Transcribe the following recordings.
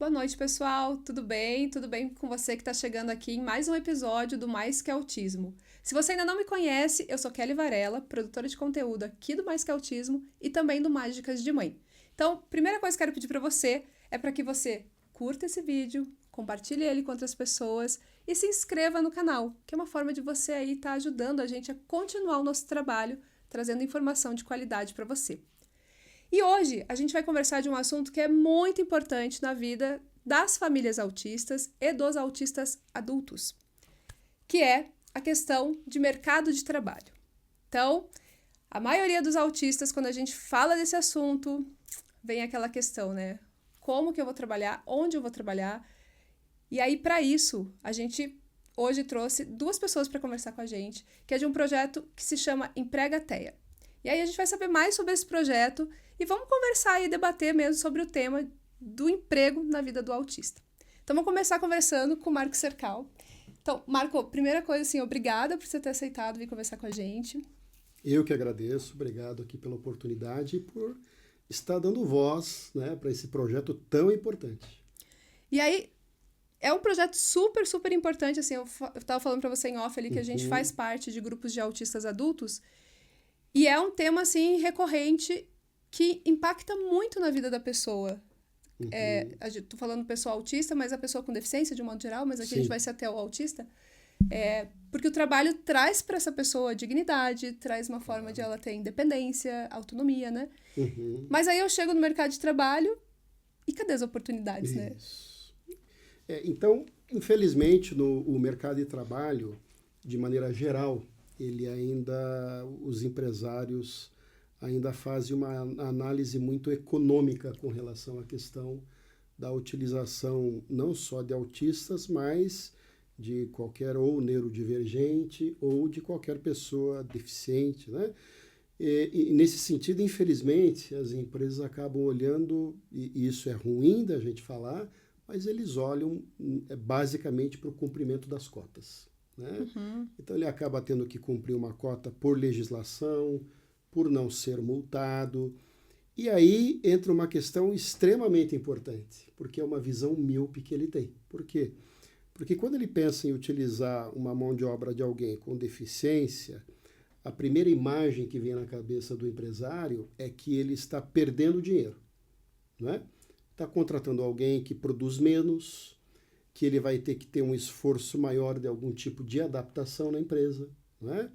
Boa noite, pessoal. Tudo bem? Tudo bem com você que está chegando aqui em mais um episódio do Mais Que Autismo. Se você ainda não me conhece, eu sou Kelly Varela, produtora de conteúdo aqui do Mais Que Autismo e também do Mágicas de Mãe. Então, primeira coisa que eu quero pedir para você é para que você curta esse vídeo, compartilhe ele com outras pessoas e se inscreva no canal, que é uma forma de você aí estar ajudando a gente a continuar o nosso trabalho, trazendo informação de qualidade para você. E hoje a gente vai conversar de um assunto que é muito importante na vida das famílias autistas e dos autistas adultos, que é a questão de mercado de trabalho. Então, a maioria dos autistas, quando a gente fala desse assunto, vem aquela questão, né? Como que eu vou trabalhar? Onde eu vou trabalhar? E aí, para isso, a gente hoje trouxe duas pessoas para conversar com a gente, que é de um projeto que se chama Empregateia. E aí a gente vai saber mais sobre esse projeto e vamos conversar e debater mesmo sobre o tema do emprego na vida do autista. Então vamos começar conversando com o Marco Sercal. Então, Marco, primeira coisa assim, obrigada por você ter aceitado vir conversar com a gente. Eu que agradeço, obrigado aqui pela oportunidade e por estar dando voz, né, para esse projeto tão importante. E aí, é um projeto super, super importante, assim, eu estava falando para você em off ali que a gente faz parte de grupos de autistas adultos e é um tema, assim, recorrente que impacta muito na vida da pessoa. Tô falando pessoa autista, mas a pessoa com deficiência de um modo geral, mas aqui a gente Sim. vai ser até o autista. Porque o trabalho traz para essa pessoa dignidade, traz uma forma de ela ter independência, autonomia, né? Mas aí eu chego no mercado de trabalho e cadê as oportunidades, né? Isso. Então, infelizmente, o mercado de trabalho, de maneira geral, os empresários ainda fazem uma análise muito econômica com relação à questão da utilização não só de autistas, mas de qualquer ou neurodivergente ou de qualquer pessoa deficiente, né? E nesse sentido, infelizmente, as empresas acabam olhando, e isso é ruim da gente falar, mas eles olham basicamente para o cumprimento das cotas, né? Então ele acaba tendo que cumprir uma cota por legislação, por não ser multado. E aí entra uma questão extremamente importante, porque é uma visão míope que ele tem. Por quê? Porque quando ele pensa em utilizar uma mão de obra de alguém com deficiência, a primeira imagem que vem na cabeça do empresário é que ele está perdendo dinheiro, não é? Está contratando alguém que produz menos, que ele vai ter que ter um esforço maior de algum tipo de adaptação na empresa, não é?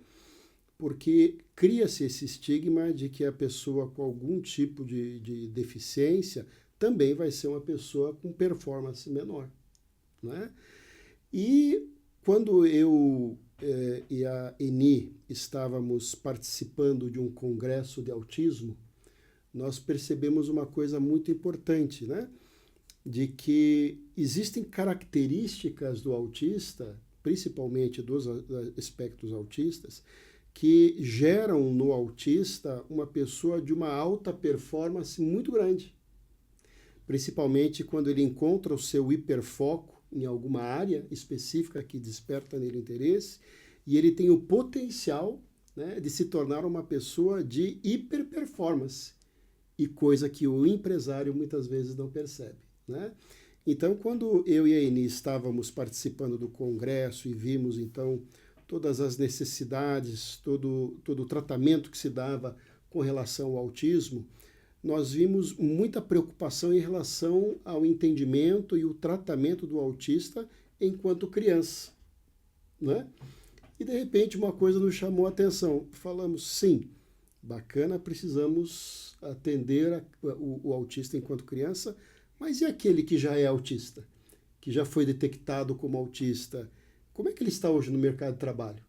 Porque cria-se esse estigma de que a pessoa com algum tipo de deficiência também vai ser uma pessoa com performance menor, não é? E quando eu e a Eni estávamos participando de um congresso de autismo, nós percebemos uma coisa muito importante, né? De que existem características do autista, principalmente dos espectros autistas, que geram no autista uma pessoa de uma alta performance muito grande. Principalmente quando ele encontra o seu hiperfoco em alguma área específica que desperta nele interesse, e ele tem o potencial, né, de se tornar uma pessoa de hiperperformance, e coisa que o empresário muitas vezes não percebe, né? Então, quando eu e a Eni estávamos participando do congresso e vimos, então, todas as necessidades, todo o tratamento que se dava com relação ao autismo, nós vimos muita preocupação em relação ao entendimento e o tratamento do autista enquanto criança, né? E, de repente, uma coisa nos chamou a atenção. Falamos, sim, bacana, precisamos atender o autista enquanto criança, mas e aquele que já é autista, que já foi detectado como autista? Como é que ele está hoje no mercado de trabalho?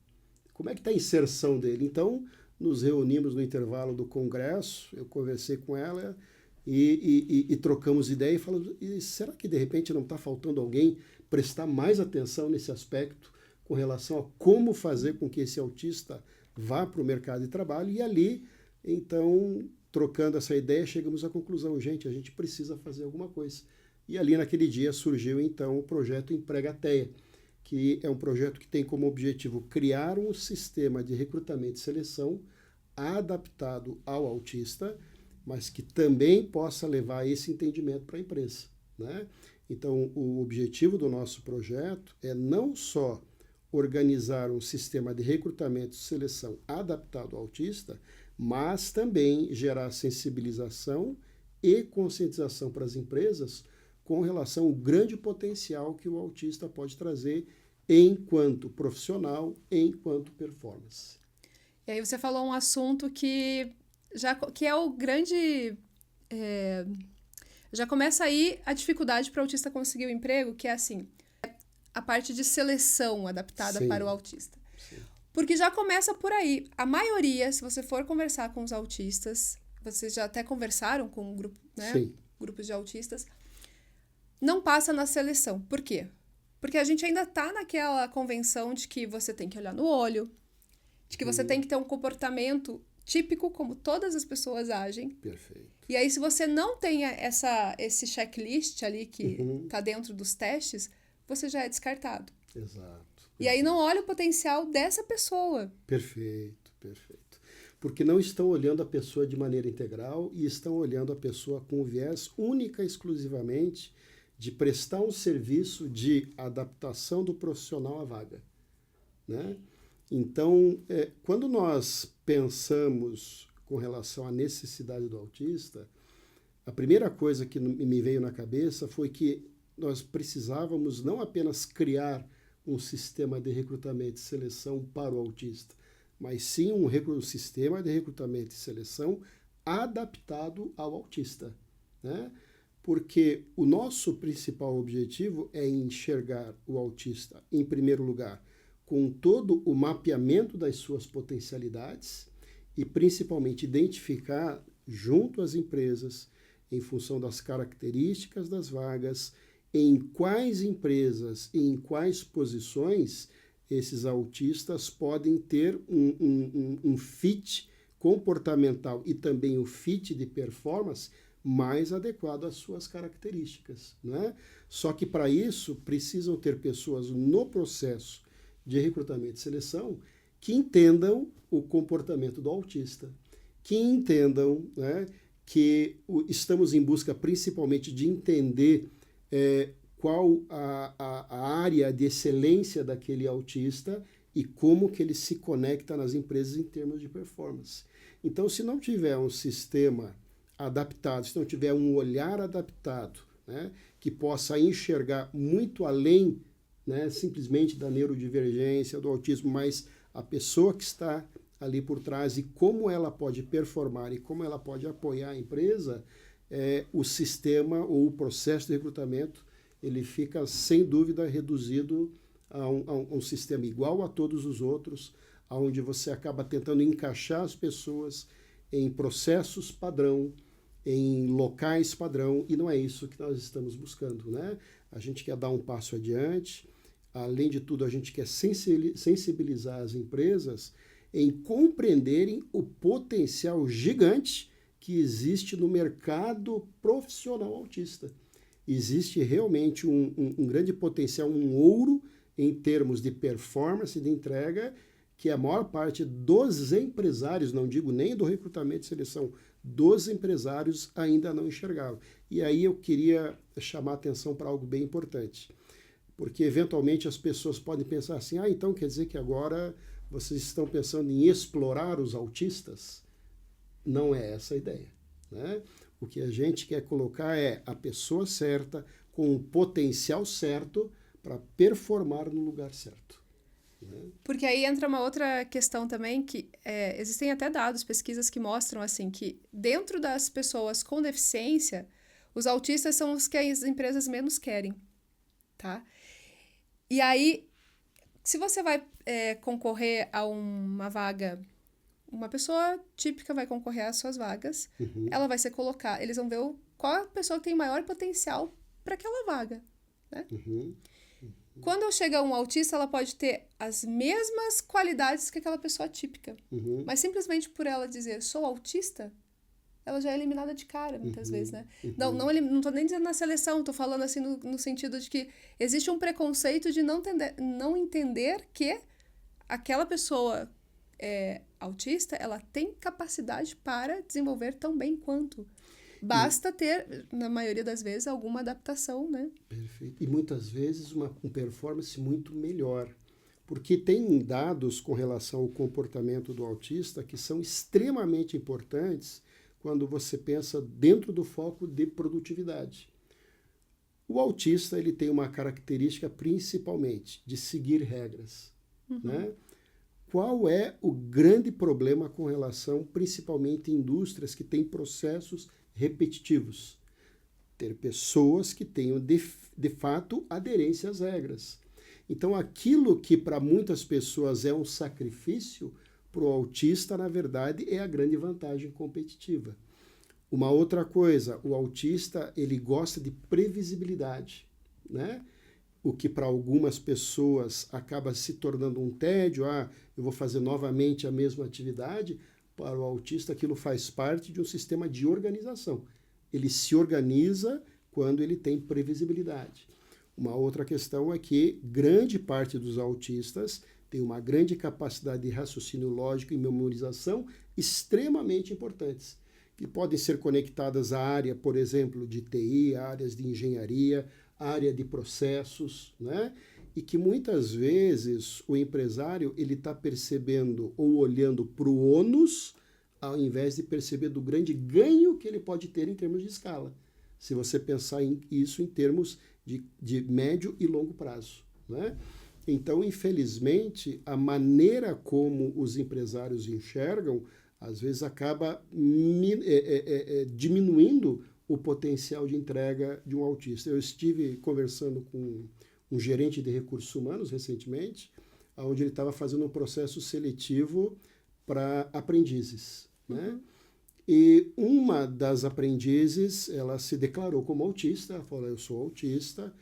Como é que está a inserção dele? Então, nos reunimos no intervalo do congresso, eu conversei com ela e trocamos ideia e falamos, e será que de repente não está faltando alguém prestar mais atenção nesse aspecto com relação a como fazer com que esse autista vá para o mercado de trabalho? E ali, então, trocando essa ideia, chegamos à conclusão, gente, a gente precisa fazer alguma coisa. E ali naquele dia surgiu então o projeto Empregateia, que é um projeto que tem como objetivo criar um sistema de recrutamento e seleção adaptado ao autista, mas que também possa levar esse entendimento para a empresa, né? Então, o objetivo do nosso projeto é não só organizar um sistema de recrutamento e seleção adaptado ao autista, mas também gerar sensibilização e conscientização para as empresas com relação ao grande potencial que o autista pode trazer enquanto profissional, enquanto performance. E aí você falou um assunto que é o grande... já começa aí a dificuldade para o autista conseguir o emprego, que é assim, a parte de seleção adaptada Sim. para o autista. Sim. Porque já começa por aí. A maioria, se você for conversar com os autistas, vocês já até conversaram com um grupo, né? Sim. Grupos de autistas, não passa na seleção. Por quê? Porque a gente ainda está naquela convenção de que você tem que olhar no olho, de que você tem que ter um comportamento típico, como todas as pessoas agem. Perfeito. E aí, se você não tem esse checklist ali que está dentro dos testes, você já é descartado. Exato. E aí não olha o potencial dessa pessoa. Perfeito, perfeito. Porque não estão olhando a pessoa de maneira integral e estão olhando a pessoa com viés única e exclusivamente de prestar um serviço de adaptação do profissional à vaga, né? Então, quando nós pensamos com relação à necessidade do autista, a primeira coisa que me veio na cabeça foi que nós precisávamos não apenas criar um sistema de recrutamento e seleção para o autista, mas sim um sistema de recrutamento e seleção adaptado ao autista, né? Porque o nosso principal objetivo é enxergar o autista, em primeiro lugar, com todo o mapeamento das suas potencialidades e principalmente identificar junto às empresas, em função das características das vagas, em quais empresas e em quais posições esses autistas podem ter um fit comportamental e também o fit de performance mais adequado às suas características, né? Só que para isso precisam ter pessoas no processo de recrutamento e seleção que entendam o comportamento do autista, que entendam, né, que estamos em busca principalmente de entender qual a área de excelência daquele autista e como que ele se conecta nas empresas em termos de performance. Então, se não tiver um sistema adaptado, se não tiver um olhar adaptado, né, que possa enxergar muito além, né, simplesmente da neurodivergência, do autismo, mas a pessoa que está ali por trás e como ela pode performar e como ela pode apoiar a empresa, o sistema ou o processo de recrutamento ele fica sem dúvida reduzido a um sistema igual a todos os outros, onde você acaba tentando encaixar as pessoas em processos padrão, em locais padrão, e não é isso que nós estamos buscando, né? A gente quer dar um passo adiante, além de tudo a gente quer sensibilizar as empresas em compreenderem o potencial gigante que existe no mercado profissional autista. Existe realmente um grande potencial, um ouro em termos de performance, de entrega, que a maior parte dos empresários, não digo nem do recrutamento e seleção, dos empresários ainda não enxergavam. E aí eu queria chamar a atenção para algo bem importante, porque eventualmente as pessoas podem pensar assim, então quer dizer que agora vocês estão pensando em explorar os autistas? Não é essa a ideia, né? O que a gente quer colocar é a pessoa certa, com o potencial certo, para performar no lugar certo. Né? Porque aí entra uma outra questão também, que existem até dados, pesquisas que mostram assim, que dentro das pessoas com deficiência, os autistas são os que as empresas menos querem, tá? E aí, se você vai concorrer a uma vaga, uma pessoa típica vai concorrer às suas vagas, ela vai ser colocada, eles vão ver qual é a pessoa que tem maior potencial para aquela vaga, né? Quando chega um autista, ela pode ter as mesmas qualidades que aquela pessoa típica, mas simplesmente por ela dizer, sou autista, ela já é eliminada de cara, muitas vezes, né? Não tô nem dizendo na seleção, tô falando assim no sentido de que existe um preconceito de não entender que aquela pessoa autista, ela tem capacidade para desenvolver tão bem quanto. Basta ter, na maioria das vezes, alguma adaptação, né? Perfeito. E muitas vezes uma performance muito melhor. Porque tem dados com relação ao comportamento do autista que são extremamente importantes quando você pensa dentro do foco de produtividade. O autista ele tem uma característica principalmente de seguir regras. Né? Qual é o grande problema com relação, principalmente em indústrias que têm processos repetitivos? Ter pessoas que tenham de fato aderência às regras. Então, aquilo que para muitas pessoas é um sacrifício, para o autista, na verdade, é a grande vantagem competitiva. Uma outra coisa, o autista ele gosta de previsibilidade, né? O que para algumas pessoas acaba se tornando um tédio, eu vou fazer novamente a mesma atividade. Para o autista, aquilo faz parte de um sistema de organização. Ele se organiza quando ele tem previsibilidade. Uma outra questão é que grande parte dos autistas tem uma grande capacidade de raciocínio lógico e memorização extremamente importantes, que podem ser conectadas à área, por exemplo, de TI, áreas de engenharia, área de processos, né? E que muitas vezes o empresário ele está percebendo ou olhando para o ônus ao invés de perceber do grande ganho que ele pode ter em termos de escala, se você pensar isso em termos de médio e longo prazo. Né? Então, infelizmente, a maneira como os empresários enxergam, às vezes acaba diminuindo o potencial de entrega de um autista. Eu estive conversando com um gerente de recursos humanos recentemente, onde ele estava fazendo um processo seletivo para aprendizes. Né? E uma das aprendizes, ela se declarou como autista, ela falou, eu sou autista,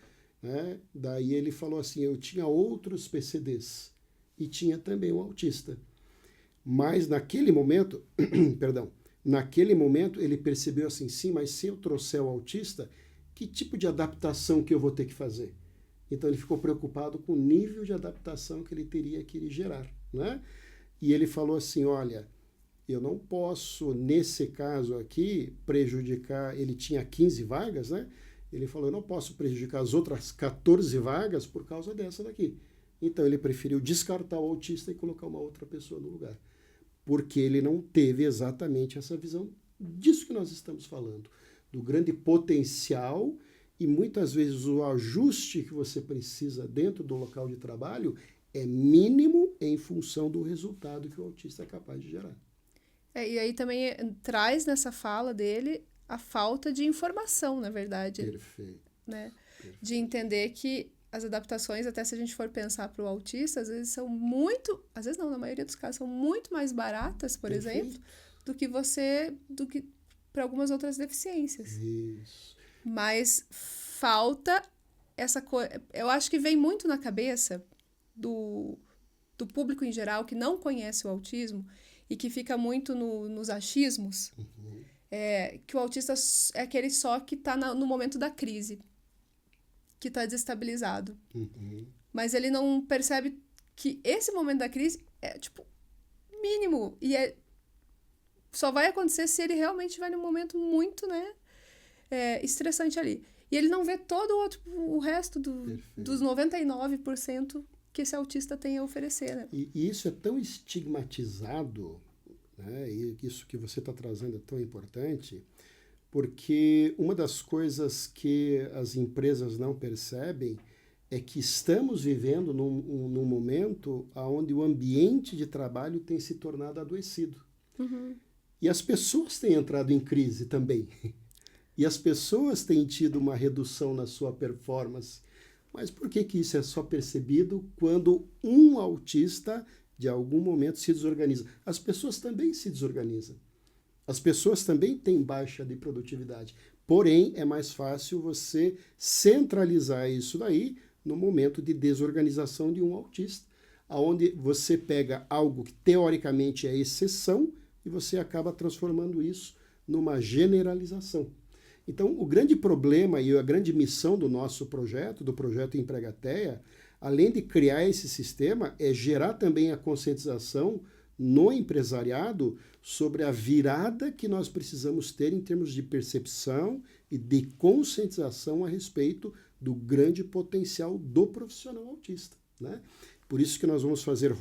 né? Daí ele falou assim, eu tinha outros PCDs e tinha também um autista. Mas naquele momento, naquele momento ele percebeu assim, sim, mas se eu trouxer o autista, que tipo de adaptação que eu vou ter que fazer? Então ele ficou preocupado com o nível de adaptação que ele teria que gerar. Né? E ele falou assim, olha, eu não posso, nesse caso aqui, prejudicar, ele tinha 15 vagas, né? Ele falou, eu não posso prejudicar as outras 14 vagas por causa dessa daqui. Então ele preferiu descartar o autista e colocar uma outra pessoa no lugar. Porque ele não teve exatamente essa visão disso que nós estamos falando, do grande potencial e muitas vezes o ajuste que você precisa dentro do local de trabalho é mínimo em função do resultado que o autista é capaz de gerar. E aí também traz nessa fala dele a falta de informação, na verdade. Perfeito. Né? Perfeito. De entender que as adaptações, até se a gente for pensar para o autista, às vezes são muito, às vezes não, na maioria dos casos, são muito mais baratas, por exemplo, do que para algumas outras deficiências. Isso. Mas falta essa coisa, eu acho que vem muito na cabeça do público em geral que não conhece o autismo e que fica muito nos achismos, que o autista é aquele só que está no momento da crise, que está desestabilizado. Mas ele não percebe que esse momento da crise é, tipo, mínimo. E só vai acontecer se ele realmente vai num momento muito, né, estressante ali. E ele não vê todo o resto dos 99% que esse autista tem a oferecer. Né? E isso é tão estigmatizado, né? E isso que você está trazendo é tão importante, porque uma das coisas que as empresas não percebem é que estamos vivendo num momento onde o ambiente de trabalho tem se tornado adoecido. E as pessoas têm entrado em crise também. E as pessoas têm tido uma redução na sua performance. Mas por que isso é só percebido quando um autista, de algum momento, se desorganiza? As pessoas também se desorganizam. As pessoas também têm baixa de produtividade. Porém, é mais fácil você centralizar isso daí no momento de desorganização de um autista, onde você pega algo que teoricamente é exceção e você acaba transformando isso numa generalização. Então, o grande problema e a grande missão do nosso projeto, do projeto Empregateia, além de criar esse sistema, é gerar também a conscientização no empresariado sobre a virada que nós precisamos ter em termos de percepção e de conscientização a respeito do grande potencial do profissional autista, né? Por isso que nós vamos fazer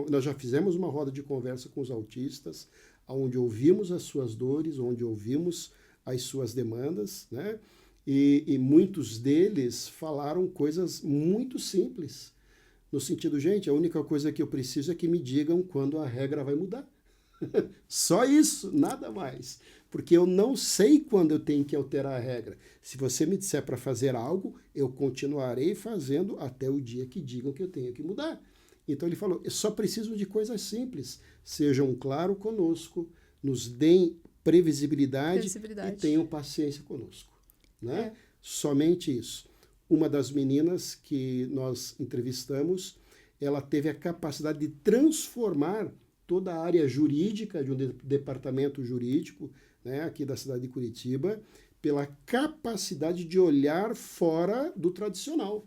nós já fizemos uma roda de conversa com os autistas, onde ouvimos as suas dores, onde ouvimos as suas demandas, né? E muitos deles falaram coisas muito simples, no sentido, gente, a única coisa que eu preciso é que me digam quando a regra vai mudar. Só isso, nada mais. Porque eu não sei quando eu tenho que alterar a regra. Se você me disser para fazer algo, eu continuarei fazendo até o dia que digam que eu tenho que mudar. Então ele falou, eu só preciso de coisas simples. Sejam claros conosco, nos deem previsibilidade e tenham paciência conosco, né? Somente isso. Uma das meninas que nós entrevistamos, ela teve a capacidade de transformar toda a área jurídica de um departamento jurídico, né, aqui da cidade de Curitiba, pela capacidade de olhar fora do tradicional,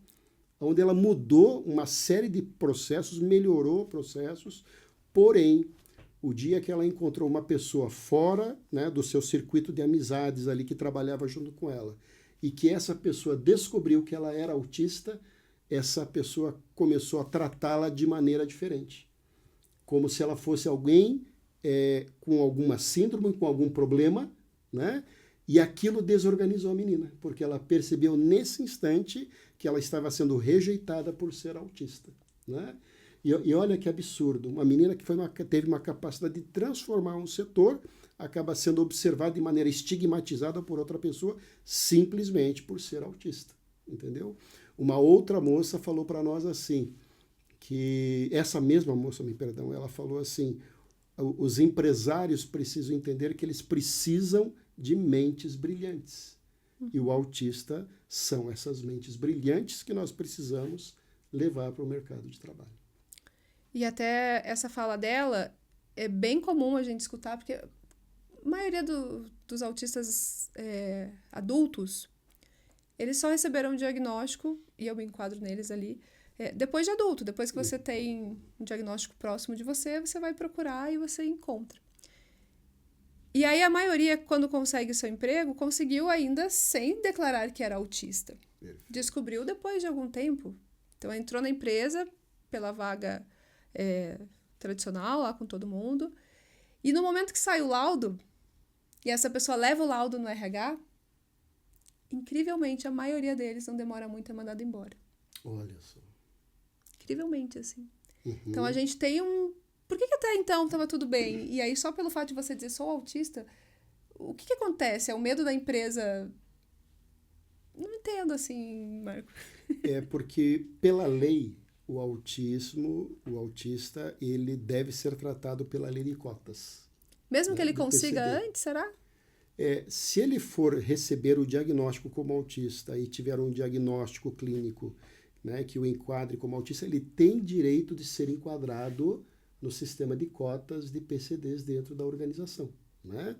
onde ela mudou uma série de processos, melhorou processos, porém, o dia que ela encontrou uma pessoa fora, né, do seu circuito de amizades ali que trabalhava junto com ela, e que essa pessoa descobriu que ela era autista, essa pessoa começou a tratá-la de maneira diferente. Como se ela fosse alguém com alguma síndrome, com algum problema, né? E aquilo desorganizou a menina, porque ela percebeu nesse instante que ela estava sendo rejeitada por ser autista, né? E olha que absurdo, uma menina que teve uma capacidade de transformar um setor, acaba sendo observada de maneira estigmatizada por outra pessoa, simplesmente por ser autista, entendeu? Uma outra moça falou para nós assim, que essa mesma moça, ela falou assim, os empresários precisam entender que eles precisam de mentes brilhantes. E o autista são essas mentes brilhantes que nós precisamos levar para o mercado de trabalho. E até essa fala dela é bem comum a gente escutar, porque a maioria dos autistas adultos, eles só receberam um diagnóstico, e eu me enquadro neles ali, depois de adulto. Depois que você tem um diagnóstico próximo de você, você vai procurar e você encontra. E aí a maioria, quando consegue o seu emprego, conseguiu ainda sem declarar que era autista. Descobriu depois de algum tempo. Então entrou na empresa pela vaga tradicional, lá com todo mundo. E no momento que sai o laudo, e essa pessoa leva o laudo no RH, incrivelmente, a maioria deles não demora muito, é mandado embora. Olha só. Incrivelmente, assim. Uhum. Então, a gente tem Por que até então estava tudo bem? E aí, só pelo fato de você dizer, sou autista, o que acontece? É o medo da empresa? Não entendo, assim, Marco. É porque, pela lei, o autista, ele deve ser tratado pela lei de cotas. Mesmo né, que ele do consiga PCD. antes, será? Se ele for receber o diagnóstico como autista e tiver um diagnóstico clínico, né, que o enquadre como autista, ele tem direito de ser enquadrado no sistema de cotas de PCDs dentro da organização, né?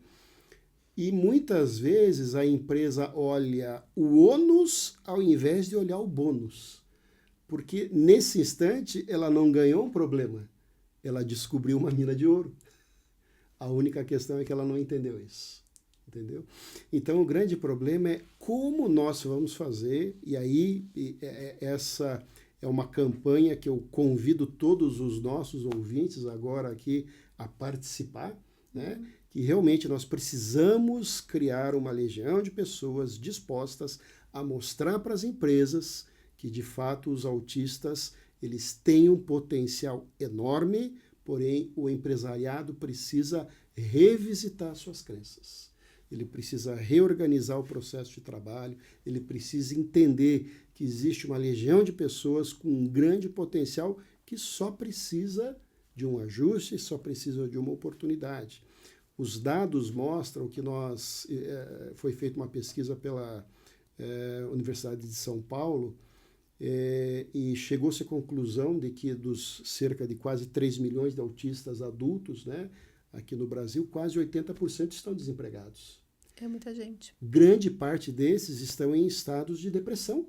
E muitas vezes a empresa olha o ônus ao invés de olhar o bônus. Porque nesse instante ela não ganhou um problema, ela descobriu uma mina de ouro. A única questão é que ela não entendeu isso, entendeu? Então o grande problema é como nós vamos fazer, e aí essa é uma campanha que eu convido todos os nossos ouvintes agora aqui a participar, né? Que realmente nós precisamos criar uma legião de pessoas dispostas a mostrar para as empresas que, de fato, os autistas eles têm um potencial enorme, porém o empresariado precisa revisitar suas crenças. Ele precisa reorganizar o processo de trabalho, ele precisa entender que existe uma legião de pessoas com um grande potencial que só precisa de um ajuste, só precisa de uma oportunidade. Os dados mostram que foi feita uma pesquisa pela Universidade de São Paulo e chegou-se à conclusão de que dos cerca de quase 3 milhões de autistas adultos, né, aqui no Brasil, quase 80% estão desempregados. É muita gente. Grande parte desses estão em estados de depressão.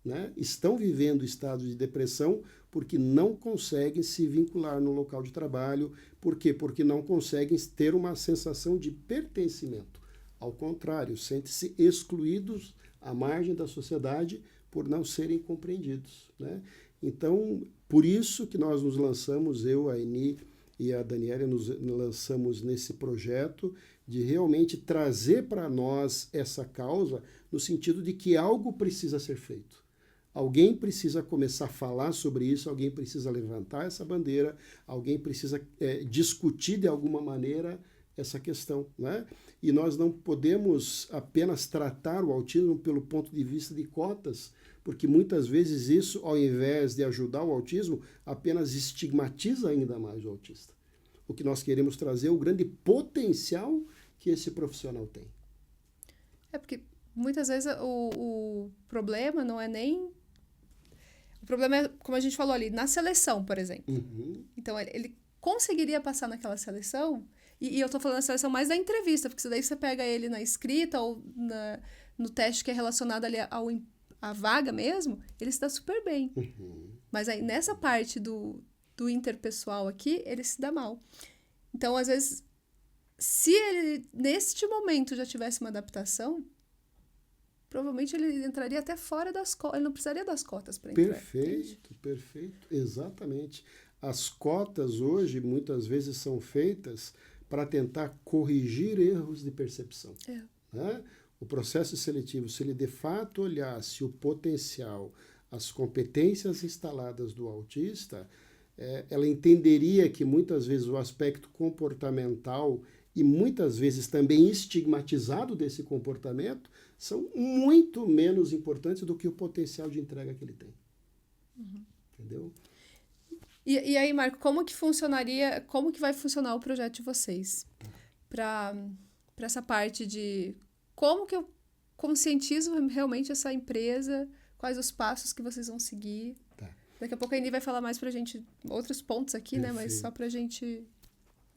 né, estão vivendo estado de depressão porque não conseguem se vincular no local de trabalho. Por quê? Porque não conseguem ter uma sensação de pertencimento. Ao contrário, sentem-se excluídos à margem da sociedade por não serem compreendidos, né? Então, por isso que nós nos lançamos, eu, a Eni e a Daniela, nos lançamos nesse projeto de realmente trazer para nós essa causa no sentido de que algo precisa ser feito. Alguém precisa começar a falar sobre isso, alguém precisa levantar essa bandeira, alguém precisa discutir de alguma maneira essa questão, né? E nós não podemos apenas tratar o autismo pelo ponto de vista de cotas, porque muitas vezes isso, ao invés de ajudar o autismo, apenas estigmatiza ainda mais o autista. O que nós queremos trazer é o grande potencial que esse profissional tem. É porque muitas vezes o problema não é nem... O problema é, como a gente falou ali, na seleção, por exemplo. Uhum. Então, ele conseguiria passar naquela seleção, e eu tô falando da seleção mais da entrevista, porque daí você pega ele na escrita ou no teste que é relacionado ali à vaga mesmo, ele se dá super bem. Uhum. Mas aí, nessa parte do interpessoal aqui, ele se dá mal. Então, às vezes, se ele, neste momento, já tivesse uma adaptação, provavelmente ele entraria até fora das cotas. Ele não precisaria das cotas para entrar. Perfeito, perfeito. Exatamente. As cotas hoje, muitas vezes, são feitas para tentar corrigir erros de percepção. Né? O processo seletivo, se ele de fato olhasse o potencial, as competências instaladas do autista, ela entenderia que muitas vezes o aspecto comportamental e muitas vezes também estigmatizado desse comportamento são muito menos importantes do que o potencial de entrega que ele tem. Uhum. Entendeu? E aí, Marco, como que vai funcionar o projeto de vocês? Para essa parte de como que eu conscientizo realmente essa empresa, quais os passos que vocês vão seguir. Tá. Daqui a pouco a Eni vai falar mais pra gente outros pontos aqui, Perfeito. né? Mas só pra gente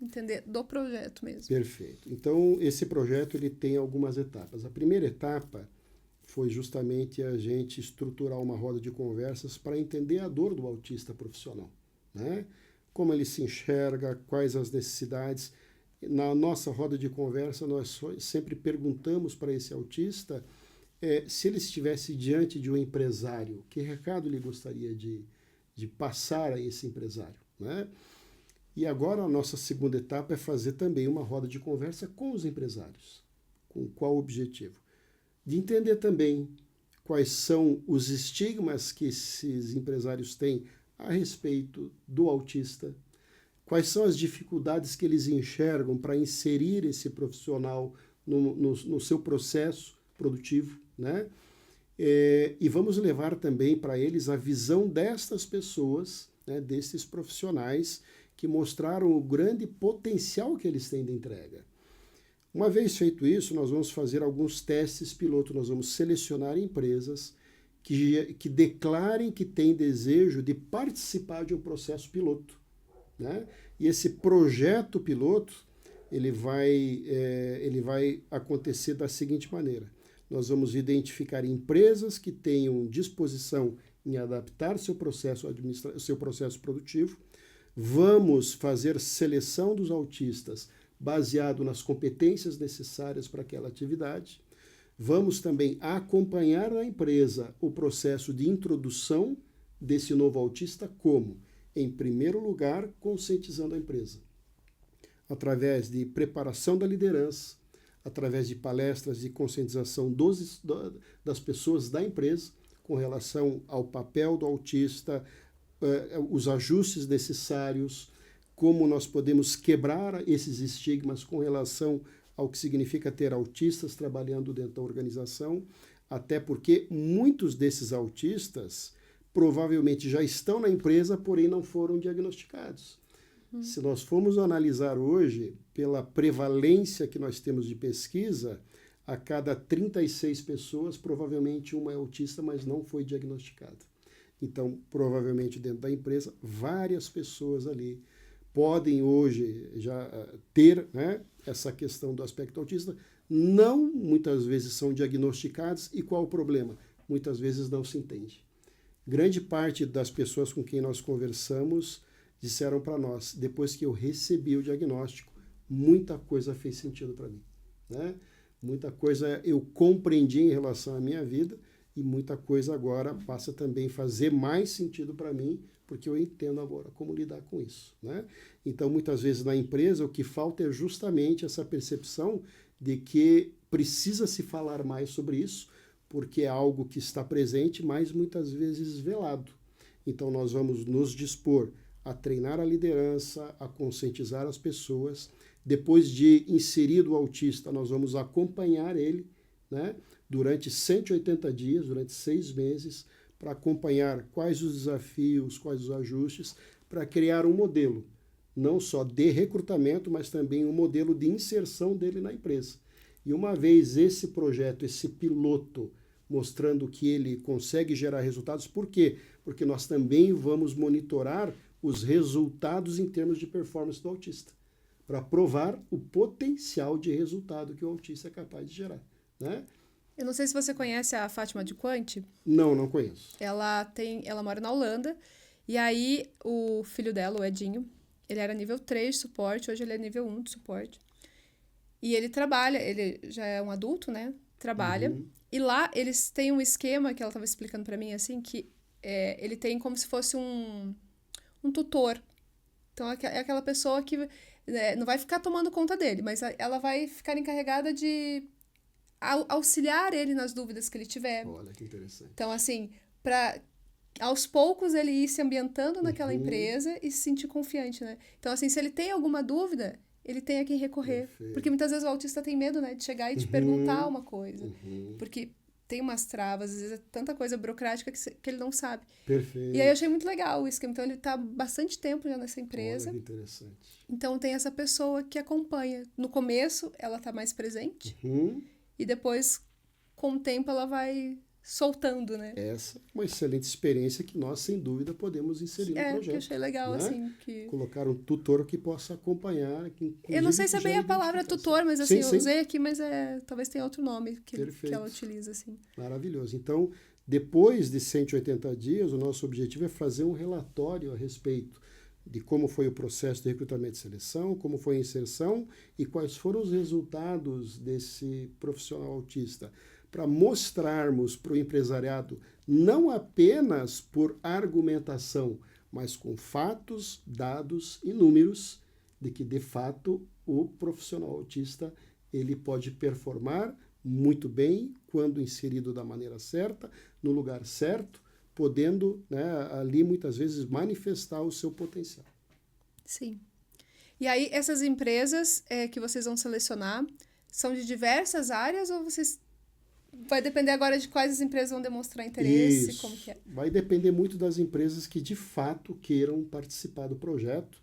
entender do projeto mesmo. Perfeito. Então, esse projeto ele tem algumas etapas. A primeira etapa foi justamente a gente estruturar uma roda de conversas para entender a dor do autista profissional, né? Como ele se enxerga, quais as necessidades. Na nossa roda de conversa, nós sempre perguntamos para esse autista se ele estivesse diante de um empresário, que recado ele gostaria de passar a esse empresário, né? E agora a nossa segunda etapa é fazer também uma roda de conversa com os empresários. Com qual objetivo? De entender também quais são os estigmas que esses empresários têm a respeito do autista, quais são as dificuldades que eles enxergam para inserir esse profissional no seu processo produtivo, né? E vamos levar também para eles a visão destas pessoas, né, desses profissionais que mostraram o grande potencial que eles têm de entrega. Uma vez feito isso, nós vamos fazer alguns testes piloto, nós vamos selecionar empresas que declarem que têm desejo de participar de um processo piloto, né? E esse projeto piloto, ele vai acontecer da seguinte maneira. Nós vamos identificar empresas que tenham disposição em adaptar seu processo produtivo. Vamos fazer seleção dos autistas baseado nas competências necessárias para aquela atividade. Vamos também acompanhar na empresa o processo de introdução desse novo autista como? Em primeiro lugar, conscientizando a empresa. Através de preparação da liderança, através de palestras de conscientização das pessoas da empresa com relação ao papel do autista, os ajustes necessários, como nós podemos quebrar esses estigmas com relação ao que significa ter autistas trabalhando dentro da organização, até porque muitos desses autistas provavelmente já estão na empresa, porém não foram diagnosticados. Se nós formos analisar hoje, pela prevalência que nós temos de pesquisa, a cada 36 pessoas, provavelmente uma é autista, mas não foi diagnosticada. Então, provavelmente dentro da empresa, várias pessoas ali podem hoje já ter, né, essa questão do aspecto autista, não muitas vezes são diagnosticados. E qual o problema? muitas vezes não se entende. Grande parte das pessoas com quem nós conversamos disseram para nós, depois que eu recebi o diagnóstico, muita coisa fez sentido para mim, né? Muita coisa eu compreendi em relação à minha vida e muita coisa agora passa também a fazer mais sentido para mim, porque eu entendo agora como lidar com isso, né? Então, muitas vezes na empresa, o que falta é justamente essa percepção de que precisa se falar mais sobre isso, porque é algo que está presente, mas muitas vezes velado. Então, nós vamos nos dispor a treinar a liderança, a conscientizar as pessoas. Depois de inserido o autista, nós vamos acompanhar ele, né, durante 180 dias, durante 6 meses, para acompanhar quais os desafios, quais os ajustes, para criar um modelo, não só de recrutamento, mas também um modelo de inserção dele na empresa. E uma vez esse projeto, esse piloto, mostrando que ele consegue gerar resultados, por quê? Porque nós também vamos monitorar os resultados em termos de performance do autista, para provar o potencial de resultado que o autista é capaz de gerar, né? Eu não sei se você conhece a Fátima de Quante. Não conheço. Ela mora na Holanda, e aí o filho dela, o Edinho, ele era nível 3 de suporte, hoje ele é nível 1 de suporte. E ele trabalha, ele já é um adulto, né? Trabalha. E lá eles têm um esquema que ela estava explicando para mim, assim, que ele tem como se fosse um tutor. Então é aquela pessoa que não vai ficar tomando conta dele, mas ela vai ficar encarregada de auxiliar ele nas dúvidas que ele tiver. Olha que interessante. Então, assim, para aos poucos ele ir se ambientando naquela empresa e se sentir confiante, né? Então, assim, se ele tem alguma dúvida, ele tem a quem recorrer. Perfeito. Porque muitas vezes o autista tem medo, né, de chegar e te perguntar uma coisa. Porque tem umas travas, às vezes é tanta coisa burocrática que ele não sabe. Perfeito. E aí eu achei muito legal o esquema. Então, ele está há bastante tempo já nessa empresa. Olha que interessante. Então, tem essa pessoa que acompanha. No começo, ela está mais presente. E depois, com o tempo, ela vai soltando, né? Essa é uma excelente experiência que nós, sem dúvida, podemos inserir no projeto. Que eu achei legal, né? assim. Que... Colocar um tutor que possa acompanhar. Que, eu não sei se é bem a palavra tutor, mas assim, sim. Eu usei aqui, mas talvez tenha outro nome que ela utiliza, assim. Maravilhoso. Então, depois de 180 dias, o nosso objetivo é fazer um relatório a respeito de como foi o processo de recrutamento e seleção, como foi a inserção e quais foram os resultados desse profissional autista, para mostrarmos para o empresariado, não apenas por argumentação, mas com fatos, dados e números, de que, de fato, o profissional autista ele pode performar muito bem quando inserido da maneira certa, no lugar certo, podendo, né, ali muitas vezes manifestar o seu potencial. Sim. E aí, essas empresas que vocês vão selecionar são de diversas áreas ou vocês... Vai depender agora de quais as empresas vão demonstrar interesse? Isso. Como que é? Vai depender muito das empresas que de fato queiram participar do projeto,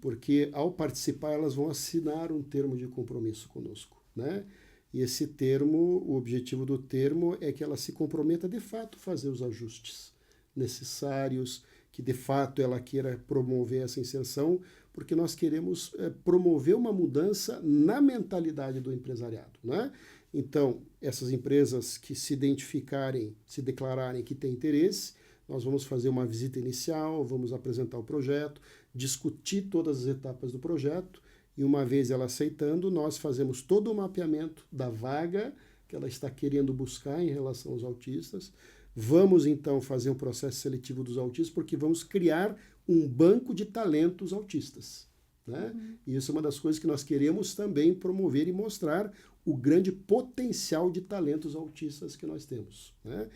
porque ao participar elas vão assinar um termo de compromisso conosco, né? E esse termo, o objetivo do termo é que ela se comprometa de fato a fazer os ajustes necessários, que de fato ela queira promover essa inserção, porque nós queremos promover uma mudança na mentalidade do empresariado, né? Então, essas empresas que se identificarem, se declararem que têm interesse, nós vamos fazer uma visita inicial, vamos apresentar o projeto, discutir todas as etapas do projeto, e uma vez ela aceitando, nós fazemos todo o mapeamento da vaga que ela está querendo buscar em relação aos autistas. Vamos, então, fazer um processo seletivo dos autistas, porque vamos criar um banco de talentos autistas, né? E isso é uma das coisas que nós queremos também promover e mostrar o grande potencial de talentos autistas que nós temos, né?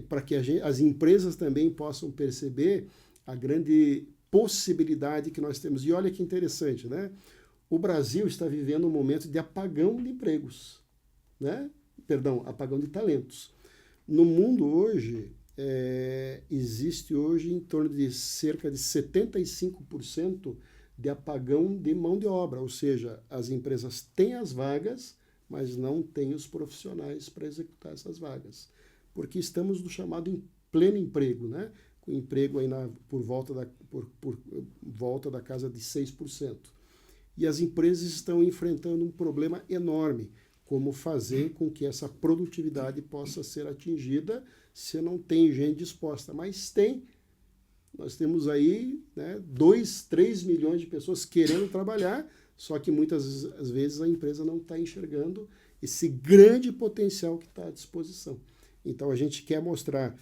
Para que as empresas também possam perceber a grande possibilidade que nós temos. E olha que interessante, né? O Brasil está vivendo um momento de apagão de empregos, né? Perdão, apagão de talentos. No mundo hoje, existe hoje em torno de cerca de 75% de apagão de mão de obra, ou seja, as empresas têm as vagas, mas não têm os profissionais para executar essas vagas, porque estamos no chamado em pleno emprego, né? Com emprego aí por volta da casa de 6%. E as empresas estão enfrentando um problema enorme, como fazer com que essa produtividade possa ser atingida se não tem gente disposta. Mas tem. Nós temos aí, né, 2, 3 milhões de pessoas querendo trabalhar, só que muitas vezes a empresa não está enxergando esse grande potencial que está à disposição. Então a gente quer mostrar,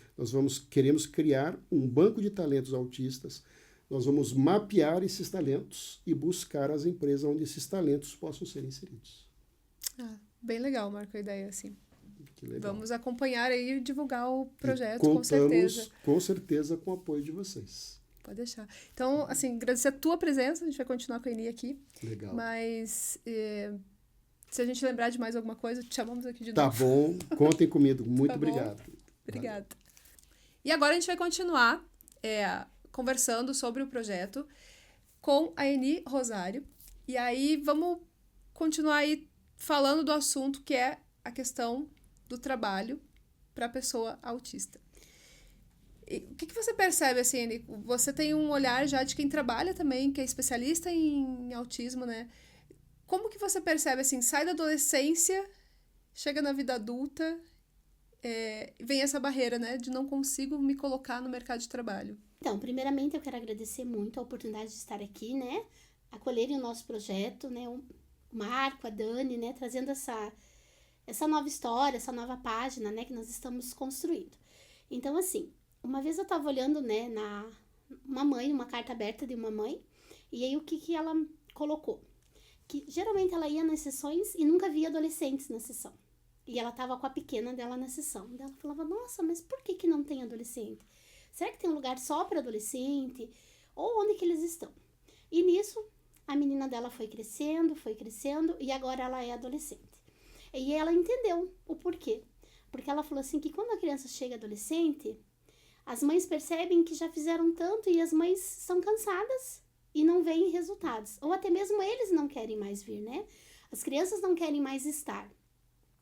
queremos criar um banco de talentos autistas, nós vamos mapear esses talentos e buscar as empresas onde esses talentos possam ser inseridos. Bem legal, Marco, a ideia, assim. Que legal. Vamos acompanhar aí e divulgar o projeto, com certeza. Com certeza, com o apoio de vocês. Pode deixar. Então, assim, agradecer a tua presença, a gente vai continuar com a Eni aqui. Legal. Mas se a gente lembrar de mais alguma coisa, te chamamos aqui de novo. Tá bom, contem comigo. Muito obrigado. Obrigada. E agora a gente vai continuar conversando sobre o projeto com a Eni Rosário. E aí vamos continuar aí falando do assunto que é a questão do trabalho para a pessoa autista. E o que você percebe, assim, Eni? Você tem um olhar já de quem trabalha também, que é especialista em autismo, né? Como que você percebe, assim, sai da adolescência, chega na vida adulta, vem essa barreira, né, de não consigo me colocar no mercado de trabalho? Então, primeiramente eu quero agradecer muito a oportunidade de estar aqui, né, acolherem o nosso projeto, né, o Marco, a Dani, né, trazendo essa nova história, essa nova página, né, que nós estamos construindo. Então, assim, uma vez eu estava olhando, né, uma carta aberta de uma mãe, e aí o que ela colocou? Que geralmente ela ia nas sessões e nunca via adolescentes na sessão. E ela estava com a pequena dela na sessão. Ela falava, nossa, mas por que não tem adolescente? Será que tem um lugar só para adolescente? Ou onde que eles estão? E nisso, a menina dela foi crescendo, e agora ela é adolescente. E ela entendeu o porquê. Porque ela falou assim, que quando a criança chega adolescente, as mães percebem que já fizeram tanto e as mães são cansadas e não veem resultados. Ou até mesmo eles não querem mais vir, né? As crianças não querem mais estar.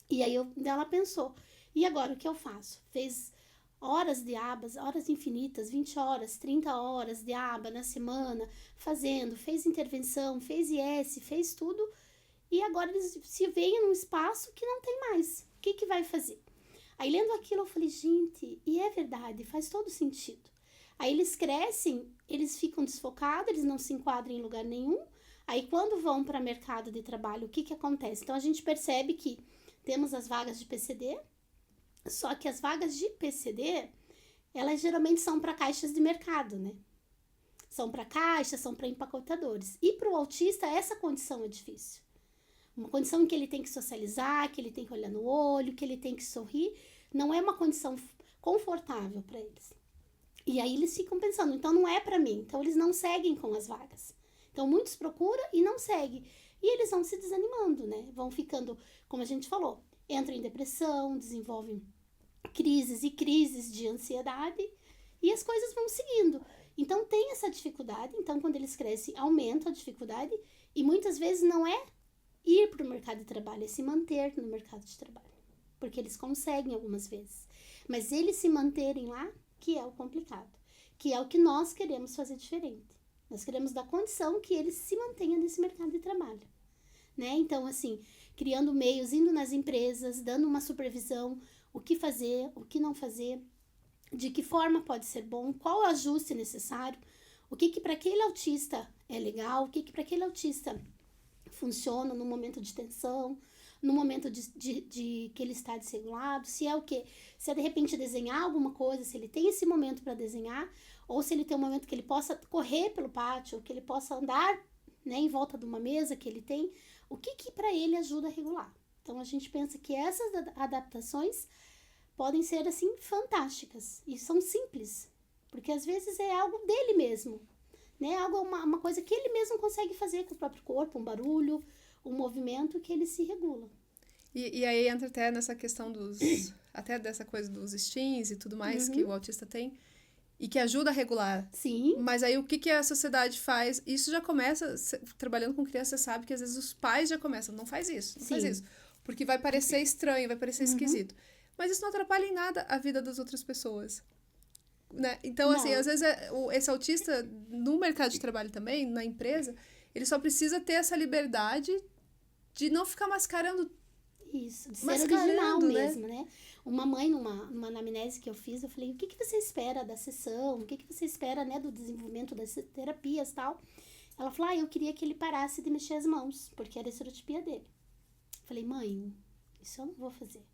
E aí ela pensou, e agora o que eu faço? Fez horas de abas, horas infinitas, 20 horas, 30 horas de aba na semana, fez intervenção, fez IS, fez tudo, e agora eles se veem num espaço que não tem mais. O que vai fazer? Aí lendo aquilo eu falei, gente, e é verdade, faz todo sentido. Aí eles crescem, eles ficam desfocados, eles não se enquadram em lugar nenhum. Aí quando vão para o mercado de trabalho, o que acontece? Então a gente percebe que temos as vagas de PCD, só que as vagas de PCD, elas geralmente são para caixas de mercado, né? São para caixas, são para empacotadores. E para o autista, essa condição é difícil. Uma condição em que ele tem que socializar, que ele tem que olhar no olho, que ele tem que sorrir, não é uma condição confortável para eles. E aí eles ficam pensando, então não é para mim. Então eles não seguem com as vagas. Então muitos procuram e não seguem. E eles vão se desanimando, né? Vão ficando, como a gente falou, entram em depressão, desenvolvem crises e crises de ansiedade e as coisas vão seguindo. Então tem essa dificuldade. Então quando eles crescem, aumenta a dificuldade e muitas vezes não é ir para o mercado de trabalho, é se manter no mercado de trabalho. Porque eles conseguem algumas vezes. Mas eles se manterem lá, que é o complicado. Que é o que nós queremos fazer diferente. Nós queremos dar condição que eles se mantenham nesse mercado de trabalho. Né? Então, assim, criando meios, indo nas empresas, dando uma supervisão, o que fazer, o que não fazer, de que forma pode ser bom, qual o ajuste necessário, o que para aquele autista é legal, o que para aquele autista funciona no momento de tensão, no momento de que ele está desregulado, se é o quê? Se é de repente desenhar alguma coisa, se ele tem esse momento para desenhar, ou se ele tem um momento que ele possa correr pelo pátio, ou que ele possa andar, né, em volta de uma mesa que ele tem, o que para ele ajuda a regular. Então a gente pensa que essas adaptações podem ser assim fantásticas e são simples, porque às vezes é algo dele mesmo, né? Algo, uma coisa que ele mesmo consegue fazer com o próprio corpo, um barulho, um movimento que ele se regula. E aí entra até nessa questão até dessa coisa dos instintos e tudo mais que o autista tem e que ajuda a regular. Sim. Mas aí o que a sociedade faz? Isso já começa, trabalhando com criança, você sabe que às vezes os pais já começam, não faz isso, não faz isso. Porque vai parecer estranho, vai parecer esquisito. Mas isso não atrapalha em nada a vida das outras pessoas. Né? Então, não. assim, às vezes esse autista, no mercado de trabalho também, na empresa, ele só precisa ter essa liberdade de não ficar mascarando Isso, de ser mascarando, original né? mesmo, né? Uma mãe, numa anamnese que eu fiz, eu falei, o que você espera da sessão? O que você espera, né, do desenvolvimento das terapias e tal? Ela falou, eu queria que ele parasse de mexer as mãos, porque era a estereotipia dele. Eu falei, mãe, isso eu não vou fazer.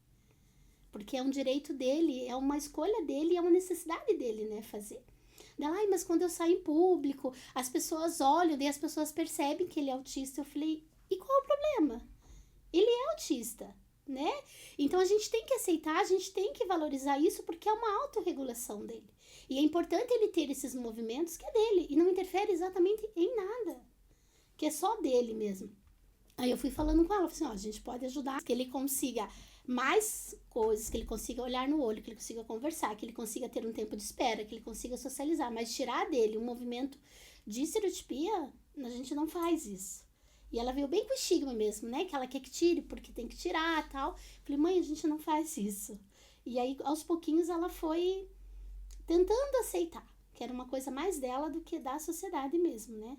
Porque é um direito dele, é uma escolha dele, é uma necessidade dele, né, fazer. Ela, mas quando eu saio em público, as pessoas olham, e as pessoas percebem que ele é autista. Eu falei, e qual é o problema? Ele é autista, né? Então a gente tem que aceitar, a gente tem que valorizar isso, porque é uma autorregulação dele. E é importante ele ter esses movimentos que é dele, e não interfere exatamente em nada, que é só dele mesmo. Aí eu fui falando com ela, falei assim, a gente pode ajudar que ele consiga mais coisas, que ele consiga olhar no olho, que ele consiga conversar, que ele consiga ter um tempo de espera, que ele consiga socializar, mas tirar dele um movimento de estereotipia, a gente não faz isso. E ela veio bem com o estigma mesmo, né, que ela quer que tire, porque tem que tirar e tal. Falei, mãe, a gente não faz isso. E aí, aos pouquinhos, ela foi tentando aceitar, que era uma coisa mais dela do que da sociedade mesmo, né.